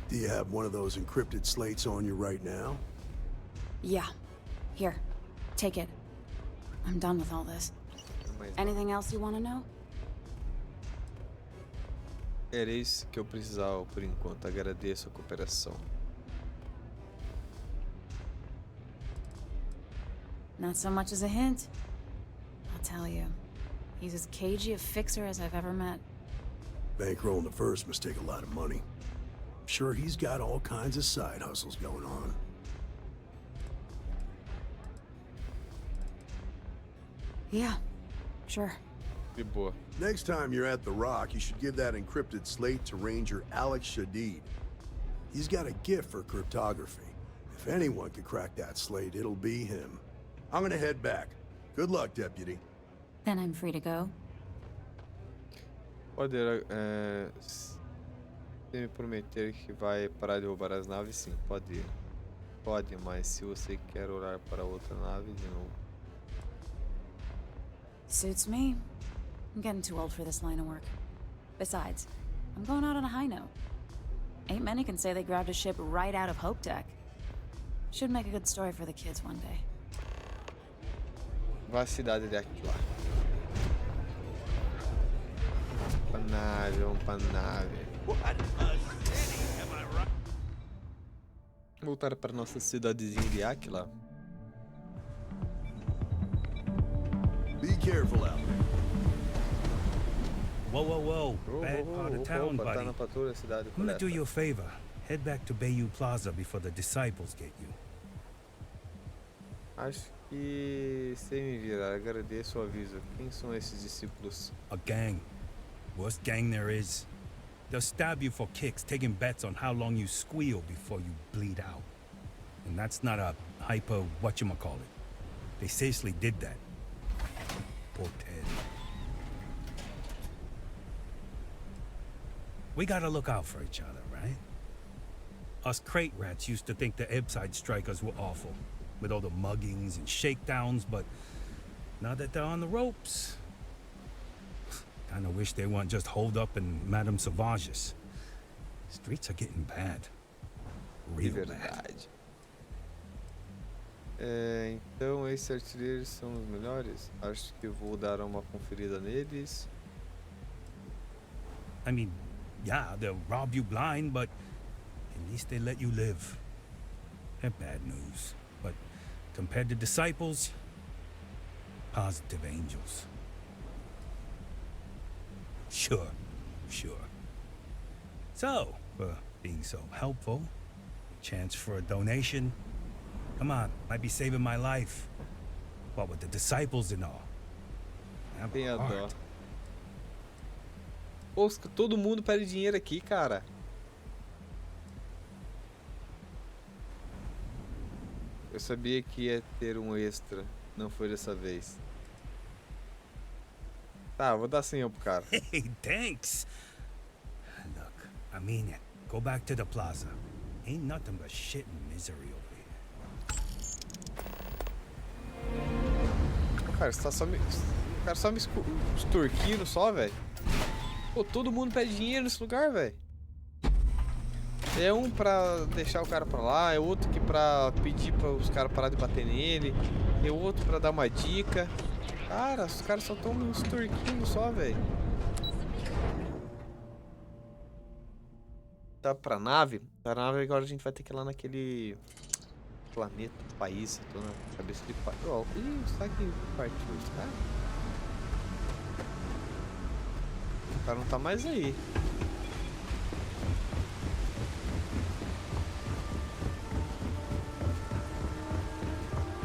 Do you have one of those encrypted slates on you right now? Yeah. Here. Take it. I'm done with all this. Anything else you want to know? Era isso que eu precisava por enquanto. Agradeço a cooperação. Not so much as a hint. I'll tell you. He's as cagey a fixer as I've ever met. Bankrolling the First must take a lot of money. I'm sure he's got all kinds of side hustles going on. Yeah, sure. De boa. Next time you're at the Rock, you should give that encrypted slate to Ranger Alex Shadid. He's got a gift for cryptography, If anyone could crack that slate, it'll be him. I'm gonna head back. Good luck, Deputy. Then I'm free to go? Pode, se me prometer que vai parar de roubar as naves, sim, pode ir. Pode, mas se você quer orar para outra nave de novo. Suits me. I'm getting too old for this line of work. Besides, I'm going out on a high note. Ain't many can say they grabbed a ship right out of Hope Deck. Should make a good story for the kids one day. Vai à cidade de Aquila. Pra nave, vamos pra nave. Voltar para nossa cidadezinha de Aquila. Be careful out there. Whoa. Bad part of town, buddy. I'm gonna do you a favor. Head back to Bayou Plaza before the disciples get you. Acho que sem me virar, agradeço o aviso. Quem são esses discípulos? A gang. Worst gang there is. They'll stab you for kicks, taking bets on how long you squeal before you bleed out. And that's not a hyper whatchamacallit. They seriously did that. Poor Ted. We gotta look out for each other, right? Us crate rats used to think the Ebbside strikers were awful, with all the muggings and shakedowns, but now that they're on the ropes, kinda wish they weren't just holed up in Madame Sauvage's. Streets are getting bad. Real bad. Então esses artilheiros são os melhores? Acho que vou dar uma conferida neles. I mean, yeah, they'll rob you blind, but at least they let you live. They're bad news, but compared to disciples, positive angels. Sure. So, for being so helpful, chance for a donation. Come on, might be saving my life. What with the disciples and all. Tenha dó. Pô, todo mundo pede dinheiro aqui, cara. Eu sabia que ia ter um extra. Não foi dessa vez. Tá, vou dar 100 pro cara. Hey, thanks. Look, I mean it. Go back to the plaza. Ain't nothing but shit and misery over here. Cara, você tá só me... O cara só me extorquindo só, velho. Pô, todo mundo pede dinheiro nesse lugar, velho. É um pra deixar o cara pra lá, é outro que pra pedir pra os caras parar de bater nele, é outro pra dar uma dica. Cara, os caras só tão me extorquindo só, velho. Tá pra nave? Pra nave agora a gente vai ter que ir lá naquele... planeta, país, tô na cabeça de pai. Ó, será que partiu esse cara? O cara não tá mais aí.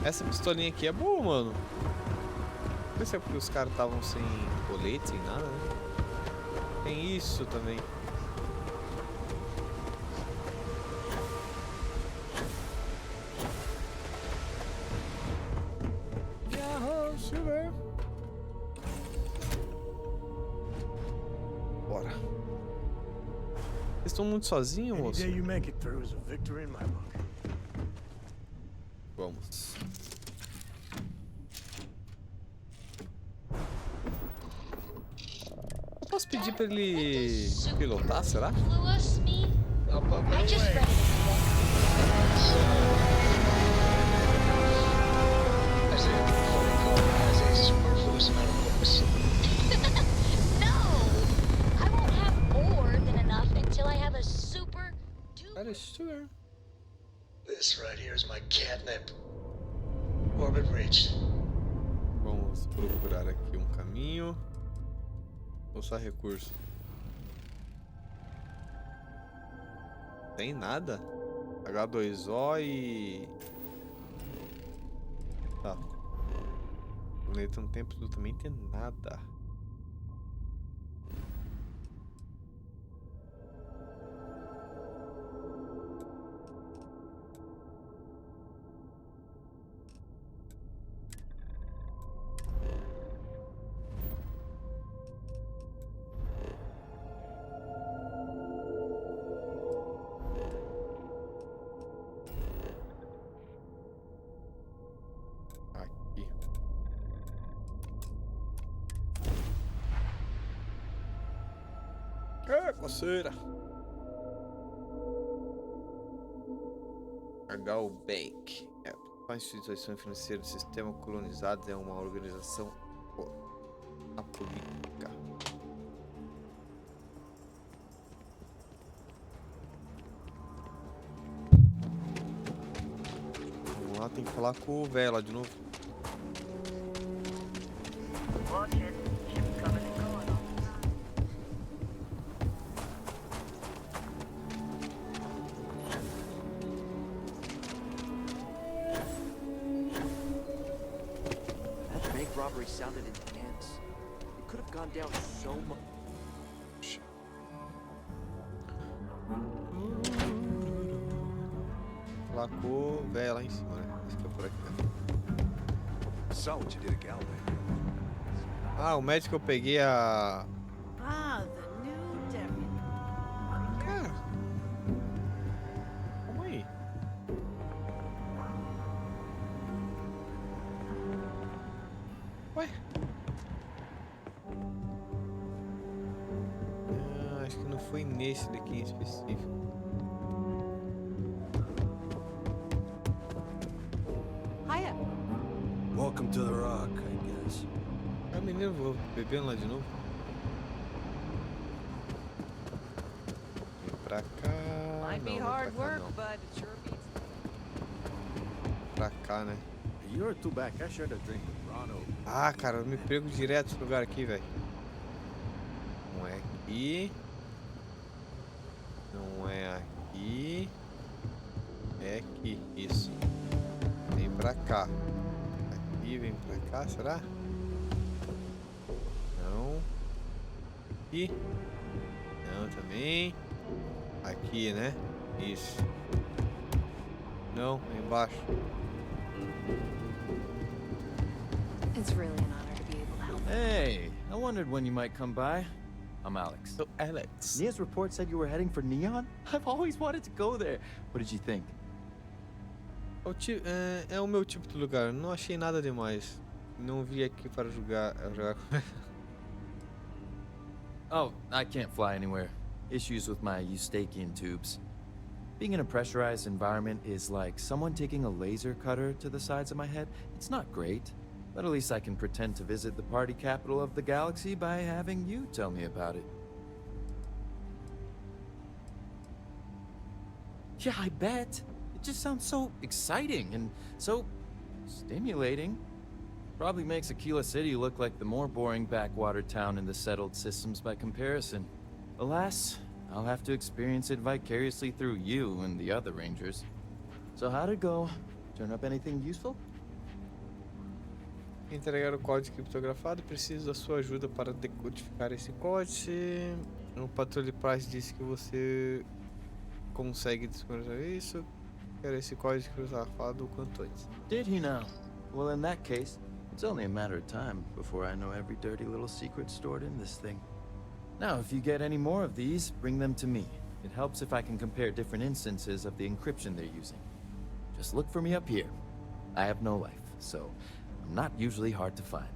Essa pistolinha aqui é boa, mano. Não sei se é porque os caras estavam sem colete, sem nada, né? Tem isso também. Bora. Vocês estão muito sozinhos, moço? Vamos. Eu posso pedir pra ele pilotar, será? That is sure. This right here is my catnip. Orbit reached. Vamos procurar aqui um caminho. Usar recurso. Tem nada? H2O e... Tá. O planeta não tem absolutamente nada. É, coceira. Legal Bank. A instituição financeira do sistema colonizado é uma organização apolítica. Vamos lá, tem que falar com o velho lá de novo. Robbery sounded intense. It could have gone down so much. Placou, velho lá em cima, né? Acho que é por aqui, né? Saw what you did at Galway. Ah, o médico eu peguei a... Ah, the new deputy. Cara. Calma aí. Ué? Ah, acho que não foi nesse daqui em específico. Hiya. Welcome to the Rock, I guess. Ah, menino, vou bebendo lá de novo. Vem pra cá. Might be Não, hard pra cá, work, não. but it sure beats. Pra cá, né? You're two back. I shared a drink with Ronald. Ah, cara, eu me pego direto nesse lugar aqui, velho. Não é aqui. Não é aqui. É aqui, isso. Vem pra cá. Aqui, vem pra cá, será? Não. Aqui. Não, também. Aqui, né? Isso. Não, embaixo. It's really an honor to be able to help. Hey, I wondered when you might come by. I'm Alex. So, Alex. Nia's report said you were heading for Neon? I've always wanted to go there. What did you think? É o meu tipo de lugar. Não achei nada demais. Não vi aqui para jogar. Oh, I can't fly anywhere. Issues with my Eustachian tubes. Being in a pressurized environment is like someone taking a laser cutter to the sides of my head. It's not great, but at least I can pretend to visit the party capital of the galaxy by having you tell me about it. Yeah, I bet. It just sounds so exciting and so stimulating. Probably makes Aquila City look like the more boring backwater town in the settled systems by comparison. Alas, I'll have to experience it vicariously through you and the other rangers. So how'd it go? Turn up anything useful? Entregar o código criptografado. Preciso da sua ajuda para decodificar esse código. O Patrulha Price disse que você consegue descodificar isso. Quero esse código criptografado o quanto antes. Did he now? Well, in that case, it's only a matter of time before I know every dirty little secret stored in this thing. Now, if you get any more of these, bring them to me. It helps if I can compare different instances of the encryption they're using. Just look for me up here. I have no life, so I'm not usually hard to find.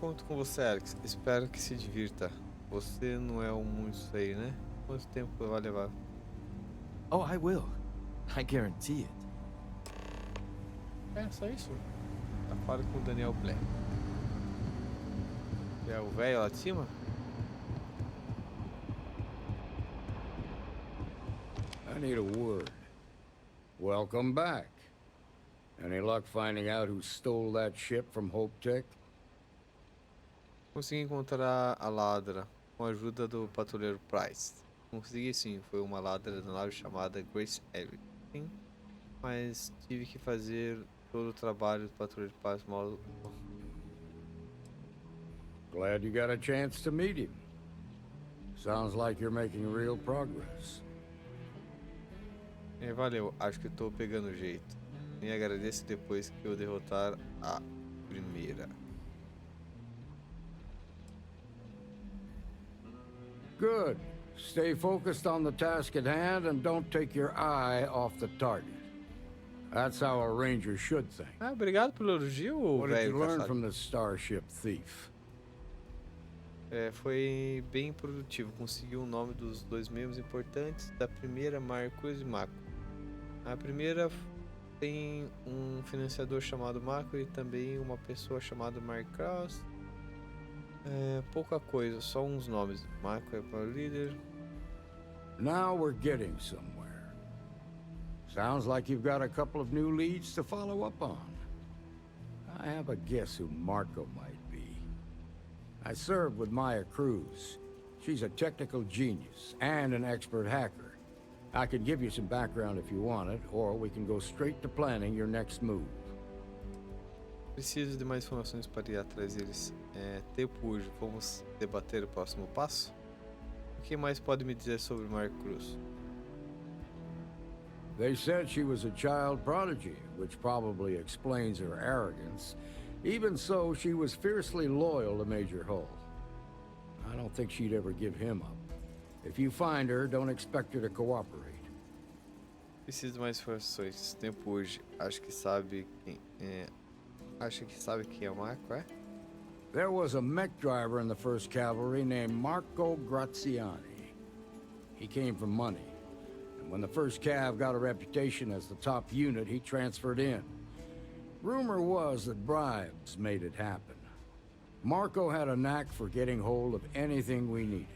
Conto com você, Alex. Espero que se divirta. Você não é muito feio, né? Quanto tempo vai levar? Oh, I will. I guarantee it. É, só isso. Tá fora com o Daniel Black. É o velho lá de cima? I need a word. Welcome back. Any luck finding out who stole that ship from Hope Tech? Consegui encontrar a ladra com a ajuda do patrulheiro Price. Consegui sim, foi uma ladra da nave chamada Grace Everything, mas tive que fazer todo o trabalho do patrulheiro Price mal. Glad you got a chance to meet him. Sounds like you're making real progress. Valeu, acho que estou pegando o jeito. Me agradeço depois que eu derrotar a primeira. Good. Stay focused on the task at hand and don't take your eye off the target. That's how a ranger should think. Ah, obrigado pelo elogio, What did velho you learn caçado. from the starship thief? Foi bem produtivo. Conseguiu o nome dos 2 membros importantes da primeira, Marcos e Marco. A primeira tem um financiador chamado Marco e também uma pessoa chamada Marcos. Pouca coisa, só uns nomes. Marco é para o líder. Now we're getting somewhere. Sounds like you've got a couple of new leads to follow up on. I have a guess who Marco might be. I served with Maya Cruz. She's a technical genius and an expert hacker. I could give you some background if you want it, or we can go straight to planning your next move. Preciso de mais informações para ir atrás deles. Tempo hoje, vamos debater o próximo passo? O que mais pode me dizer sobre Maya Cruz? They said she was a child prodigy, which probably explains her arrogance. Even so, she was fiercely loyal to Major Hull. I don't think she'd ever give him up. If you find her, don't expect her to cooperate. Preciso de mais informações. Tempo hoje. Acho que sabe quem é o Marco, é? There was a mech driver in the 1st Cavalry named Marco Graziani. He came from money. And when the 1st Cav got a reputation as the top unit, he transferred in. Rumor was that bribes made it happen. Marco had a knack for getting hold of anything we needed.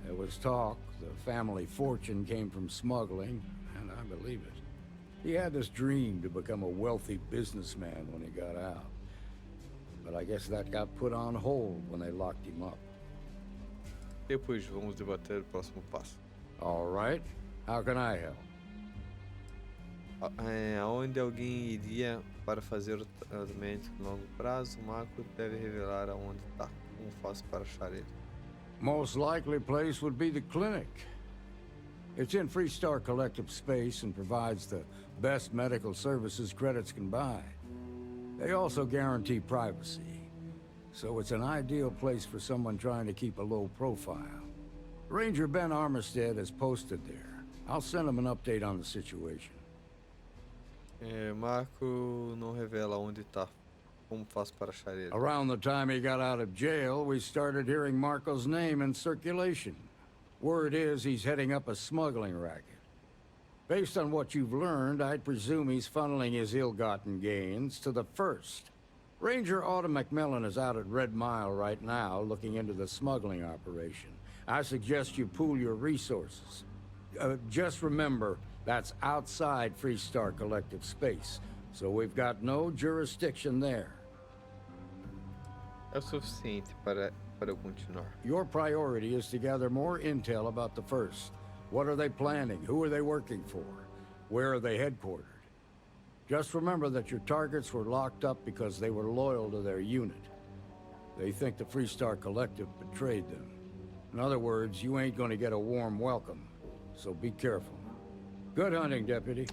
There was talk the family fortune came from smuggling, and I believe it. He had this dream to become a wealthy businessman when he got out. But I guess that got put on hold when they locked him up. Depois vamos debater o próximo passo. All right. How can I help? Aonde alguém iria para fazer o tratamento de longo prazo, o Marco deve revelar aonde está. Como faço para achar ele? Most likely place would be the clinic. It's in Freestar Collective space and provides the best medical services credits can buy. They also guarantee privacy, so it's an ideal place for someone trying to keep a low profile. Ranger Ben Armistead is posted there. I'll send him an update on the situation. Marco não revela onde está. Como faço para achar ele? Around the time he got out of jail, we started hearing Marco's name in circulation. Word is he's heading up a smuggling racket. Based on what you've learned, I'd presume he's funneling his ill-gotten gains to the 1st. Ranger Autumn McMillan is out at Red Mile right now looking into the smuggling operation. I suggest you pool your resources. Just remember, that's outside Freestar Collective space, so we've got no jurisdiction there. É o suficiente para eu continuar. Your priority is to gather more intel about the 1st. What are they planning? Who are they working for? Where are they headquartered? Just remember that your targets were locked up because they were loyal to their unit. They think the Freestar Collective betrayed them. In other words, you ain't gonna get a warm welcome, so be careful. Good hunting, Deputy.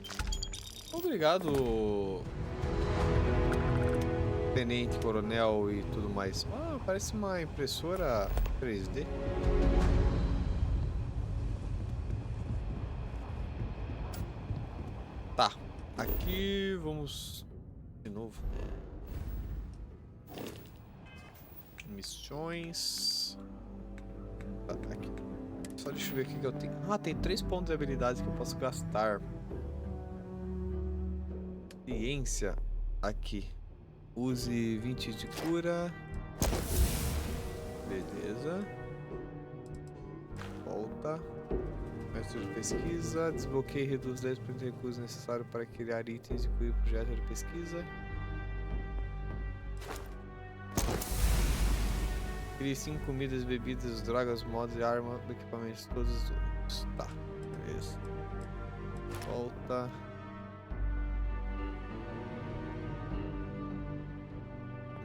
Obrigado, Tenente Coronel e tudo mais. Parece uma impressora 3D. Tá, aqui vamos de novo. Missões. Tá, aqui. Só deixa eu ver o que eu tenho. Tem 3 pontos de habilidades que eu posso gastar. Ciência aqui. Use 20 de cura. Beleza. Volta. Mestre de pesquisa. Desbloqueie e reduz 10% de recursos necessários para criar itens e incluir projeto de pesquisa. Crie 5 comidas, bebidas, drogas, modos e arma, equipamentos, todos os outros. Tá, beleza. Volta.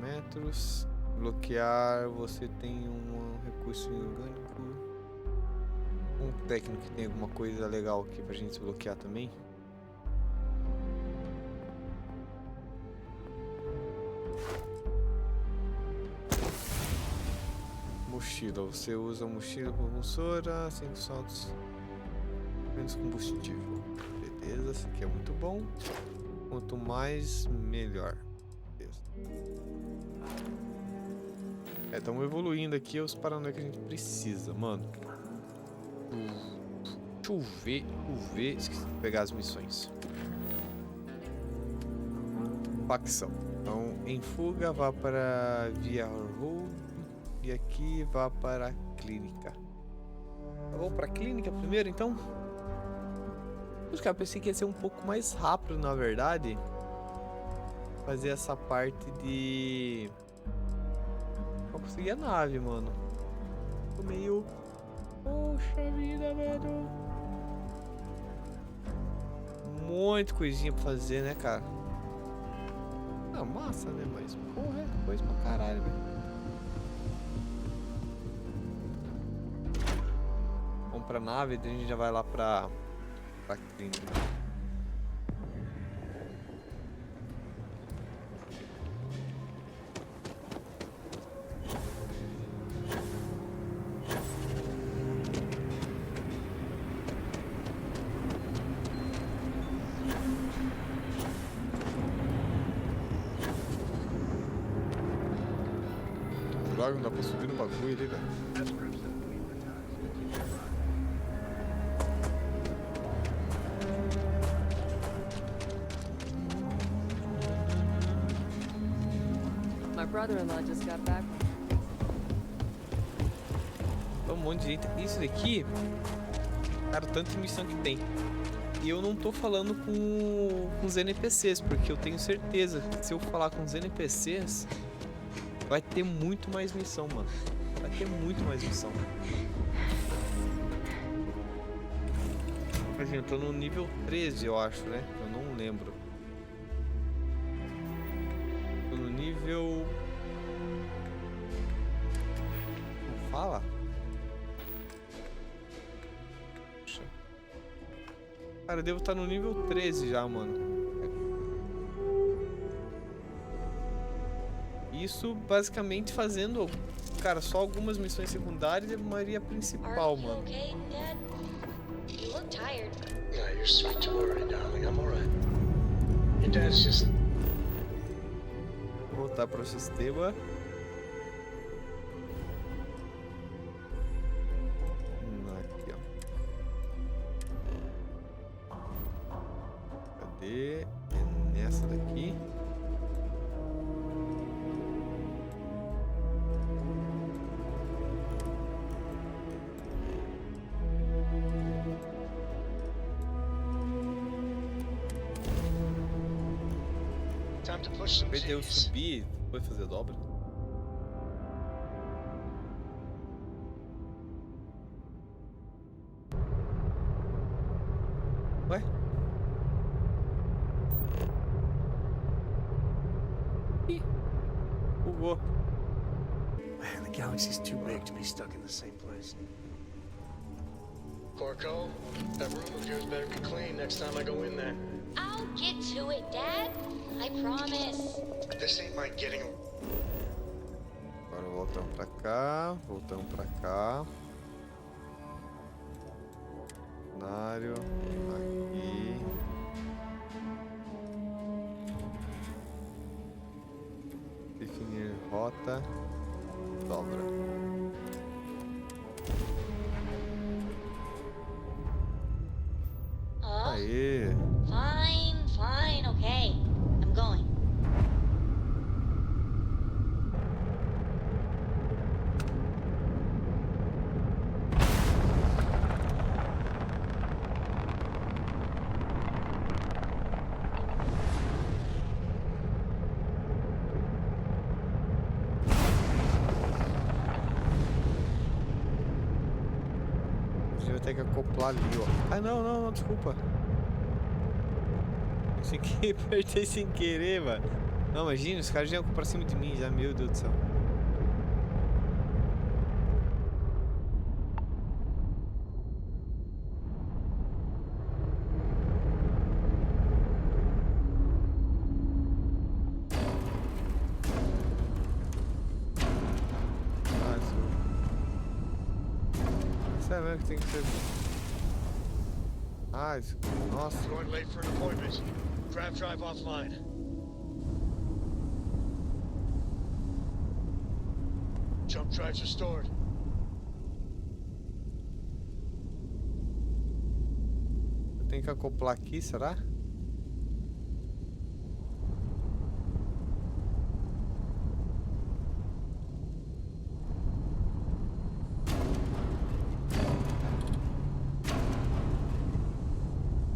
Metros. Bloquear. Você tem um recurso orgânico. Um técnico que tem alguma coisa legal aqui pra gente bloquear também. Mochila, você usa mochila propulsora, 5 saltos, menos combustível. Beleza, isso aqui é muito bom. Quanto mais, melhor. Beleza. Estamos evoluindo aqui os paranoia que a gente precisa, mano. Deixa eu ver. Esqueci de pegar as missões. Facção. Então, em fuga, vá para via ROUBOU. E aqui, vá para a clínica. Eu vou para a clínica primeiro, então? Eu pensei que ia ser um pouco mais rápido, na verdade. Fazer essa parte de... Pra conseguir a nave, mano. Tô meio... Poxa vida, velho. Muito coisinha pra fazer, né, cara? Ah, massa, né? Mas, porra, é coisa pra caralho, velho. Vamos pra nave, daí a gente já vai lá pra clínica. Não dá pra subir no bagulho ali, velho. My brother-in-law just got back. Um monte de gente. Isso daqui, cara, o tanto de missão que tem. E eu não tô falando com os NPCs, porque eu tenho certeza que se eu falar com os NPCs, vai ter muito mais missão, mano. Vai ter muito mais missão. Imagina, eu tô no nível 13, eu acho, né? Eu não lembro. Tô no nível... Não fala? Puxa. Cara, eu devo estar no nível 13 já, mano. Isso basicamente fazendo, cara, só algumas missões secundárias e a maioria principal, mano. Yeah, you're sweet to worry, darling. I'm alright. Your dad's just... Voltar para o sistema. Aqui, ó. Cadê? É nessa daqui. Em vez de eu subir, depois fazer dobra. Ué? Ih, bugou. Man, the galaxy's too big to be stuck in the same place. Corco, that room of yours better be clean next time I go in there. I'll get to it, Dad. I promise. This ain't my getting. Agora voltamos pra cá, voltamos pra cá. Cenário, aqui. Definir rota, dobra. Aê! Fine, okay. I'm going. A gente vai ter que acoplar ali, ó. Ah, não, desculpa. Sem que apertei sem querer, mano. Não, imagina, os caras já iam pra cima de mim já, meu Deus do céu. Isso é mesmo que tem que ser. Ah, isso... Nossa. Going late for an appointment. Grab drive offline. Jump drives restored. Eu tenho que acoplar aqui, será?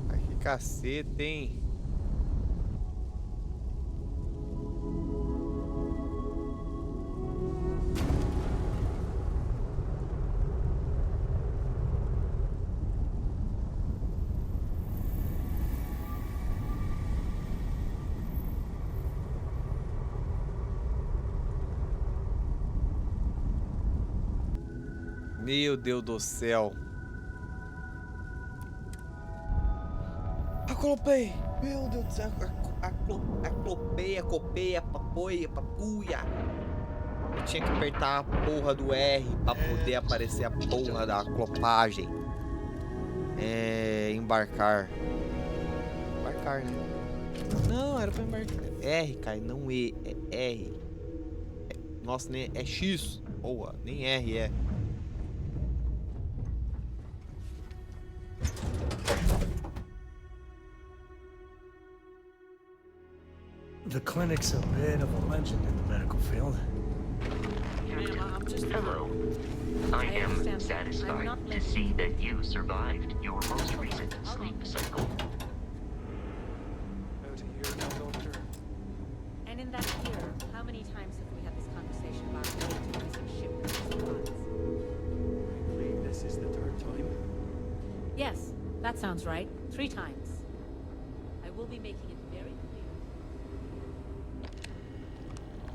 Ai, que cacete, hein? Meu Deus do céu. Acopei. Meu Deus do céu. Acopei, papuia. Eu tinha que apertar a porra do R pra poder aparecer a porra da aclopagem. Embarcar. Embarcar, né? Não, era pra embarcar. R, cara, não E. É R. Nossa, nem é X. Porra, nem R é. The clinic's a bit of a legend in the medical field. Hello. I am satisfied to see that you survived your most recent sleep cycle. About a year now, Doctor. And in that year, how many times have we had this conversation about missing shipments of supplies? I believe this is the third time. Yes, that sounds right. 3 times. I will be making it very clear.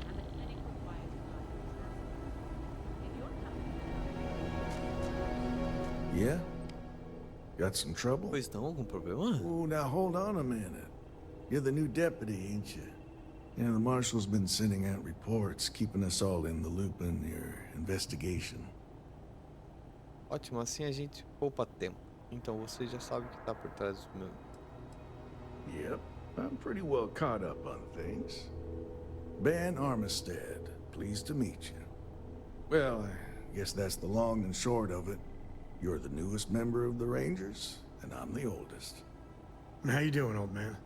And the clinic requires if you're coming. Yeah? Got some trouble? Pois não, algum problema? Oh, now hold on a minute. You're the new deputy, ain't you? Yeah, the marshal's been sending out reports, keeping us all in the loop in your investigation. Ótimo, assim a gente poupa tempo. Então você já sabe o que tá por trás do meu. Yep, I'm pretty well caught up on things. Ben Armistead, pleased to meet you. Well, I guess that's the long and short of it. You're the newest member of the Rangers, and I'm the oldest. How you doing, old man?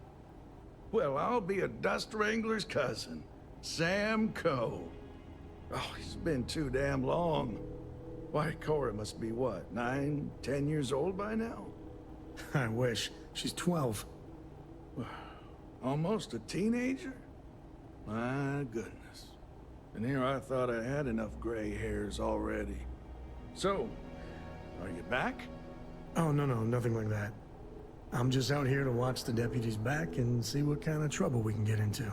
Well, I'll be a dust wrangler's cousin, Sam Coe. Oh, he's been too damn long. Why, Cora must be what, 9, 10 years old by now? I wish. She's 12. Almost a teenager? My goodness. And here I thought I had enough gray hairs already. So, are you back? Oh, no, nothing like that. I'm just out here to watch the deputies back and see what kind of trouble we can get into.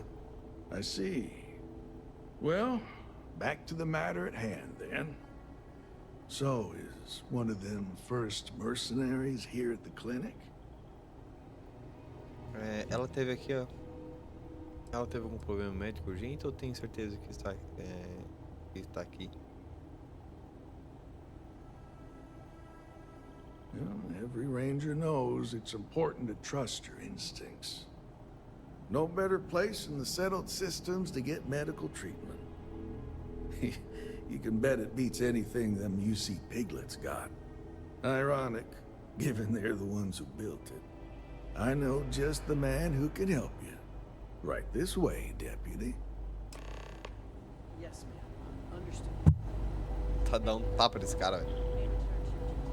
I see. Well, back to the matter at hand, then. So, is one of them first mercenaries here at the clinic? Ela teve aqui, ó. Ela teve algum problema médico urgente ou tem certeza que está aqui? Well, every ranger knows it's important to trust your instincts. No better place in the settled systems to get medical treatment. You can bet it beats anything them UC piglets got. Ironic, given they're the ones who built it. I know just the man who can help you. Right this way, deputy. Yes, ma'am. Understood. Tá dando um tapa nesse cara, velho.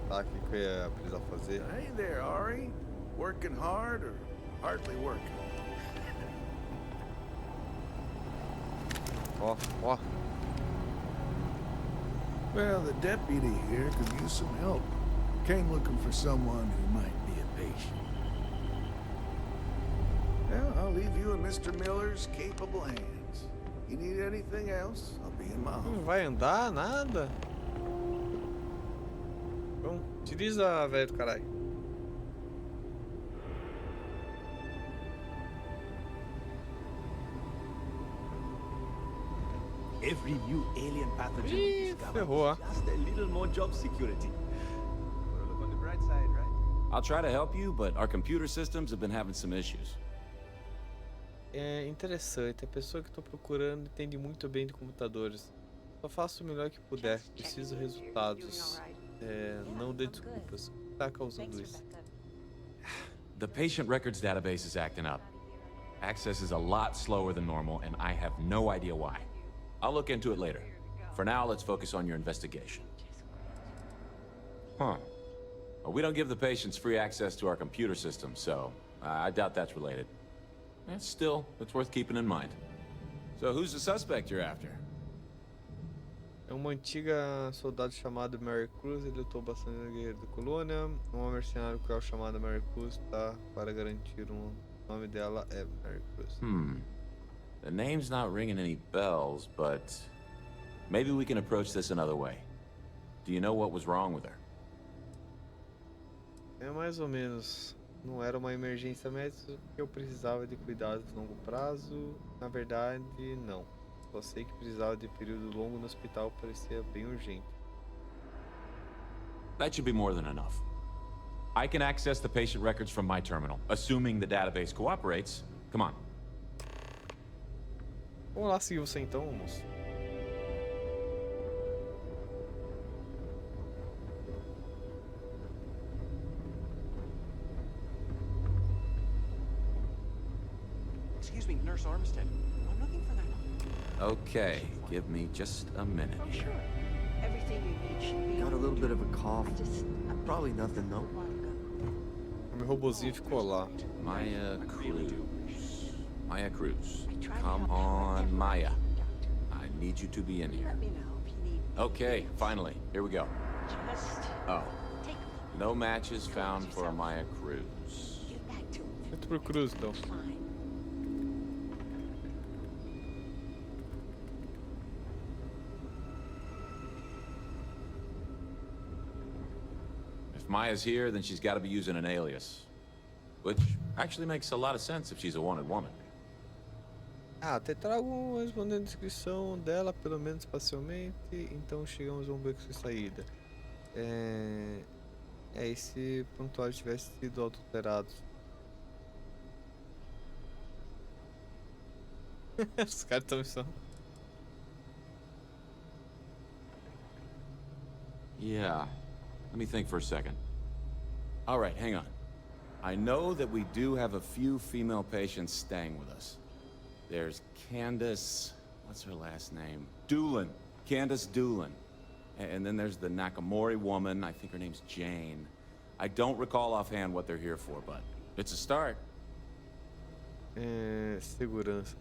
Tá, o que eu ia precisar fazer? Hey there, Ari. Working hard or hardly working? Ó. Well, the deputy here could use some help. Came looking for someone who might be a patient. Well, I'll leave you in Mr. Miller's capable hands. You need anything else, I'll be in my office. Não vai andar, nada. Bom, utiliza, velho do caralho. Every new alien pathogen we discover ferrou, just a little more job security. Wanna look on the bright side, right? I'll try to help you, but our computer systems have been having some issues. É interessante, a pessoa que eu tô procurando entende muito bem de computadores. Só faça o melhor que puder. Preciso resultados. Não dê desculpas. O que tá causando isso? The patient records database is acting up. Access is a lot slower than normal, and I have no idea why. I'll look into it later. For now, let's focus on your investigation. Huh. Well, we don't give the patients free access to our computer system, so I doubt that's related. Still, it's worth keeping in mind. So who's the suspect you're after? É uma antiga soldado chamada Mary Cruz. Ele lutou bastante na guerra da colônia. Uma mercenária cruel chamada Mary Cruz tá para garantir o nome dela é Mary Cruz. The name's not ringing any bells, but maybe we can approach this another way. Do you know what was wrong with her? É mais ou menos. Não era uma emergência médica que eu precisava de cuidados de longo prazo. Na verdade, não. Só sei que precisava de período longo no hospital, parecia bem urgente. That should be more than enough. I can access the patient records from my terminal, assuming the database cooperates. Come on. Vamos lá seguir você então, moço. Excuse me, Nurse Armistead. I'm looking for that. Okay, give me just a minute Oh, here. sure. Everything you need should be Got a on little you. bit of a cough. Probably nothing though. O meu robozinho ficou lá. Maya Cruz. Maya Cruz. Come on, Maya. I need you to be in here. Let me know if you need. Okay, finally. Here we go. Just Oh. take a No matches found for Maya Cruz. get back to it. Muito pro Cruz, então. Fine. If Maya's here, then she's got to be using an alias. Which actually makes a lot of sense if she's a wanted woman. Ah, até trago respondendo a descrição dela, pelo menos espacialmente. Então chegamos a um beco sem saída. E se o prontuário tivesse sido adulterado. Os caras estão só. Yeah. Let me think for a second. All right, hang on. I know that we do have a few female patients staying with us. There's Candace, what's her last name? Doolin. Candace Doolin. And then there's the Nakamori woman, I think her name's Jane. I don't recall offhand what they're here for, but it's a start. Segurança.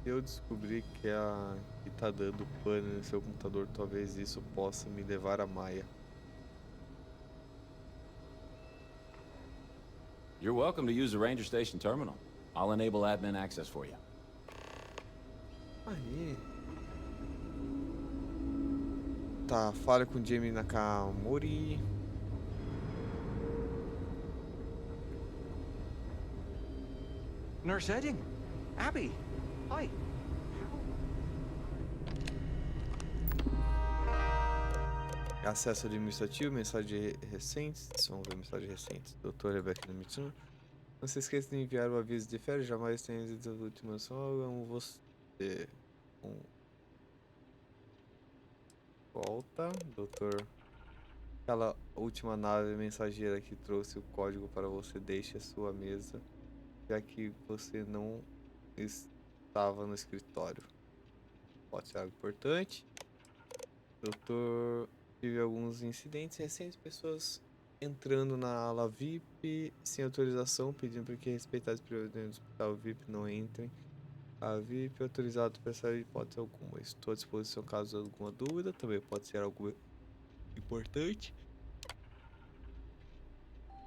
Se eu descobrir que é a que tá dando pane no seu computador, talvez isso possa me levar a Maia. You're welcome to use the Ranger Station terminal. I'll enable admin access for you. Aí. Tá, fale com Jamie Nakamori. Nurse Edding. Abby. Hi. Acesso administrativo, mensagem recentes. Vamos ver mensagem recentes. Doutor Rebecca Mitsuno. Não se esqueça de enviar o aviso de férias. Jamais tenha as últimas só. Amo você. Volta, doutor. Aquela última nave mensageira que trouxe o código para você. Deixe a sua mesa, já que você não estava no escritório. Pode ser algo importante. Doutor, tive alguns incidentes recentes, pessoas entrando na ala VIP sem autorização, pedindo para que respeitasse prioridade do hospital VIP não entrem. A VIP autorizado para essa hipótese alguma. Estou à disposição caso alguma dúvida, também pode ser algo importante.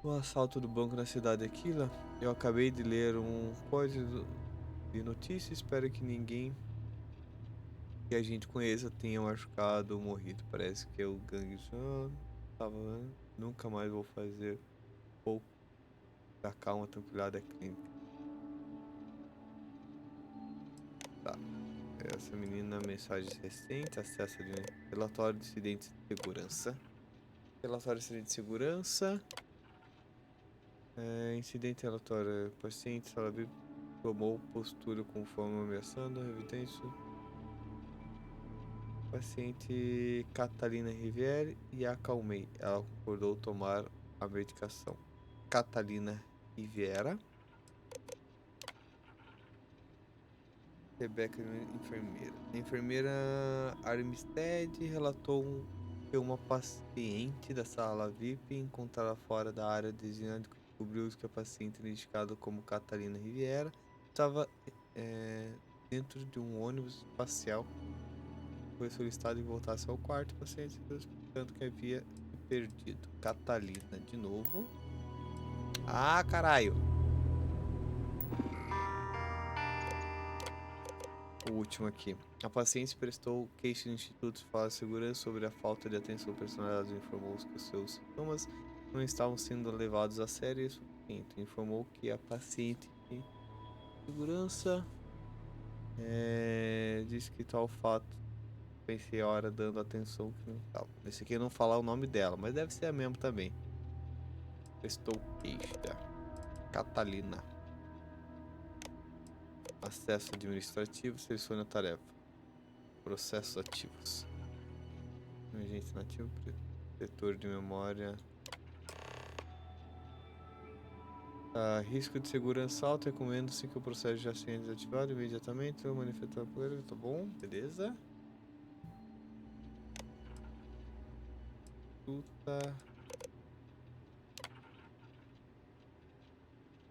O assalto do banco na cidade de Aquila. Eu acabei de ler um código de notícia, espero que ninguém que a gente conheça tenha machucado ou morrido. Parece que o gangue tava, nunca mais vou fazer pouco da calma, tranquilidade clínica. Tá. Essa menina, mensagens recentes, acesso de relatório de incidente de segurança. Relatório de incidente de segurança. Incidente relatório. Paciente, sala VIP, tomou postura conforme ameaçando, evidência. Paciente Catalina Riviere e a acalmei. Ela concordou tomar a medicação. Catalina Riviera. Rebeca, enfermeira. A enfermeira Armistead relatou que uma paciente da sala VIP encontrada fora da área designada descobriu que a paciente identificada como Catalina Riviera estava dentro de um ônibus espacial. Foi solicitado que voltasse ao quarto. O paciente tanto que havia se perdido. Catalina de novo. Ah, caralho. O último aqui. A paciente prestou queixa no Instituto de Fala de Segurança sobre a falta de atenção personalizada e informou que os seus sintomas não estavam sendo levados a sério. Informou que a paciente de segurança disse que tal fato pensei a hora dando atenção que não estava. Esse aqui não falar o nome dela, mas deve ser a mesma também. Prestou queixa. Catalina. Acesso administrativo, selecione a tarefa. Processos ativos. Emergente nativo, setor de memória. Risco de segurança alto, recomendo-se que o processo já seja desativado imediatamente. Manifestar poeira, tá bom, beleza.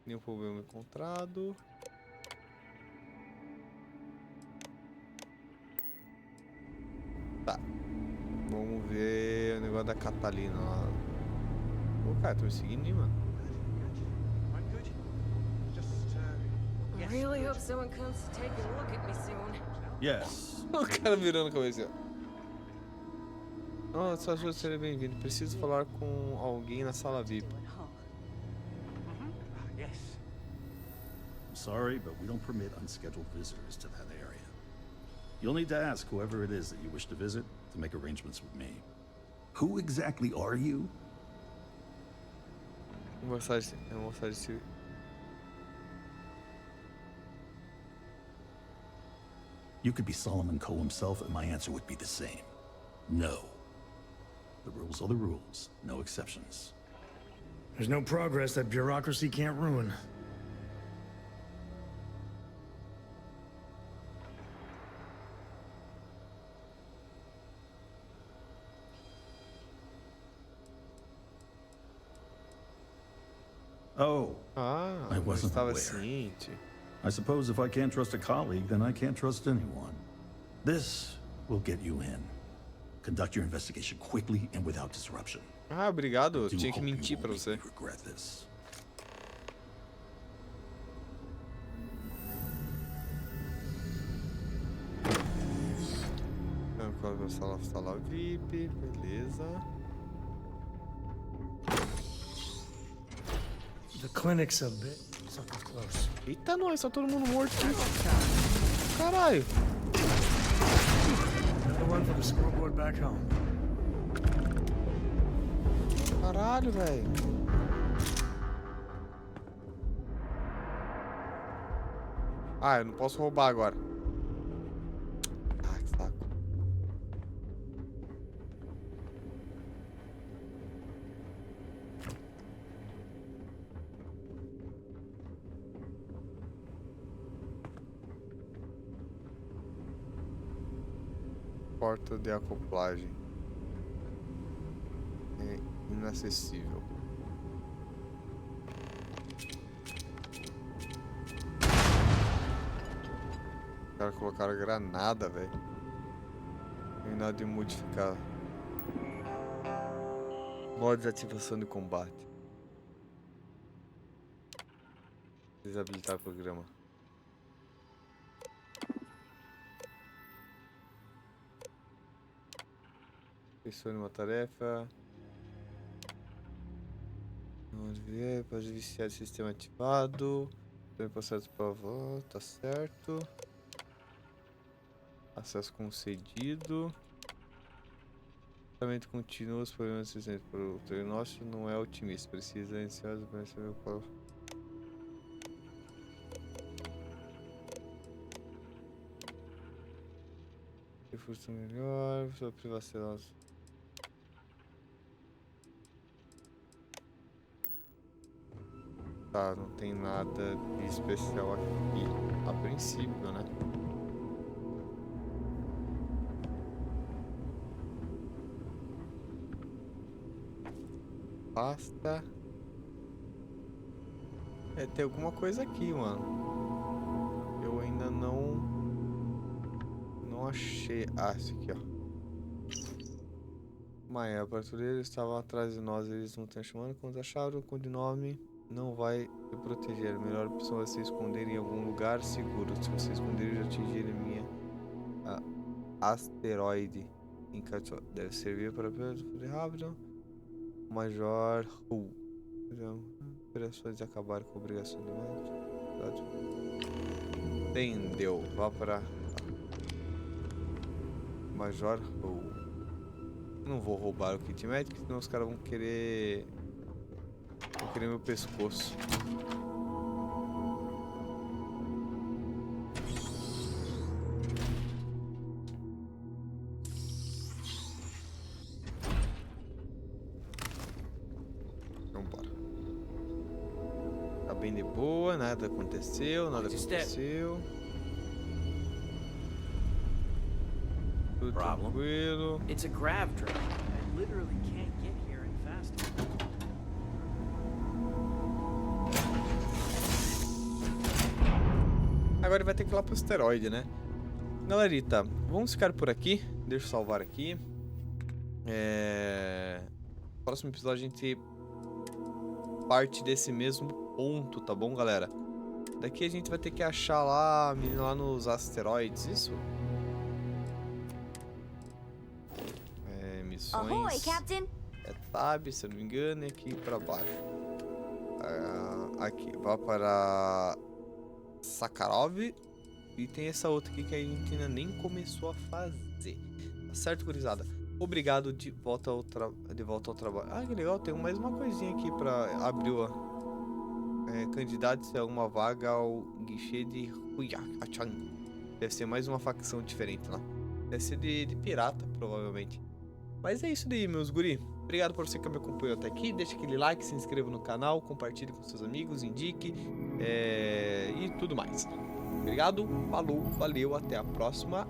Nenhum problema encontrado. Tá. Vamos ver o negócio da Catalina lá. Ô, cara, tô me seguindo aí, mano. I really hope someone comes to take a look at me soon. Yes. O cara virando a cabeça. Oh, só ajuda a ser bem-vindo. Preciso falar com alguém na sala VIP. Yes. I'm sorry, but we don't permit unscheduled visitors to that area. You'll need to ask whoever it is that you wish to visit to make arrangements with me. Who exactly are you? Mensagem. You could be Solomon Coe himself, and my answer would be the same. No. The rules are the rules, no exceptions. There's no progress that bureaucracy can't ruin. Oh. I wasn't aware. Ciente. I suppose if I can't trust a colleague, then I can't trust anyone. This will get you in. Conduct your investigation quickly and without disruption. Ah, obrigado. Tinha que mentir pra você. Regret this. Sala VIP, beleza. The clinic's a bit close. Eita, nós, tá todo mundo morto aqui. Caralho. Another one for the scoreboard back home. Caralho, velho. Ah, eu não posso roubar agora. Ah, que saco. Porta de acoplagem. É inacessível. Os caras colocaram granada, velho. Tem nada de modificar. Modo de ativação de combate. Desabilitar o programa. Selecione uma tarefa. Vamos ver. Pode viciar o sistema ativado. Também processo para volta, tá certo. Acesso concedido. Tratamento contínuo, os problemas existentes para o diagnóstico não é otimista. Precisa ansioso para saber qual. Se fosse melhor, sua privacidade. Tá, não tem nada de especial aqui, a princípio, né? Pasta. É, tem alguma coisa aqui, mano. Eu ainda não achei. Ah, esse aqui, ó. Mas a patrulheira estava atrás de nós, eles não estão chamando. Quando acharam o codinome, não vai te proteger. A melhor opção é se esconder em algum lugar seguro. Se você esconder e atingir minha asteroide em Caiozote, deve servir para poder rápido. Major ROUBOU. Operações de acabar com a obrigação do médico. Entendeu? Vá para Major ROUBOU. Não vou roubar o kit médico, senão os caras vão querer meu pescoço. Vambora. Tá bem de boa, nada aconteceu, Tudo tranquilo. It's a grav drive. I literally can't get here any faster. Agora ele vai ter que ir lá pro asteroide, né? Galerita, vamos ficar por aqui. Deixa eu salvar aqui. Próximo episódio a gente parte desse mesmo ponto, tá bom, galera? Daqui a gente vai ter que achar lá a menina lá nos asteroides, isso? Missões. Ahoy, Captain. É tab, se eu não me engano, e aqui pra baixo. Aqui, vá para Sakharov. E tem essa outra aqui que a gente ainda nem começou a fazer. Tá certo, gurizada? Obrigado, de volta ao trabalho. Ah, que legal, tem mais uma coisinha aqui pra abrir candidatos a uma vaga ao guichê de Huyachan. Deve ser mais uma facção diferente lá. Deve ser de pirata, provavelmente. Mas é isso daí, meus guri. Obrigado por você que me acompanhou até aqui. Deixa aquele like, se inscreva no canal, compartilhe com seus amigos, indique e tudo mais. Obrigado, falou, valeu, até a próxima.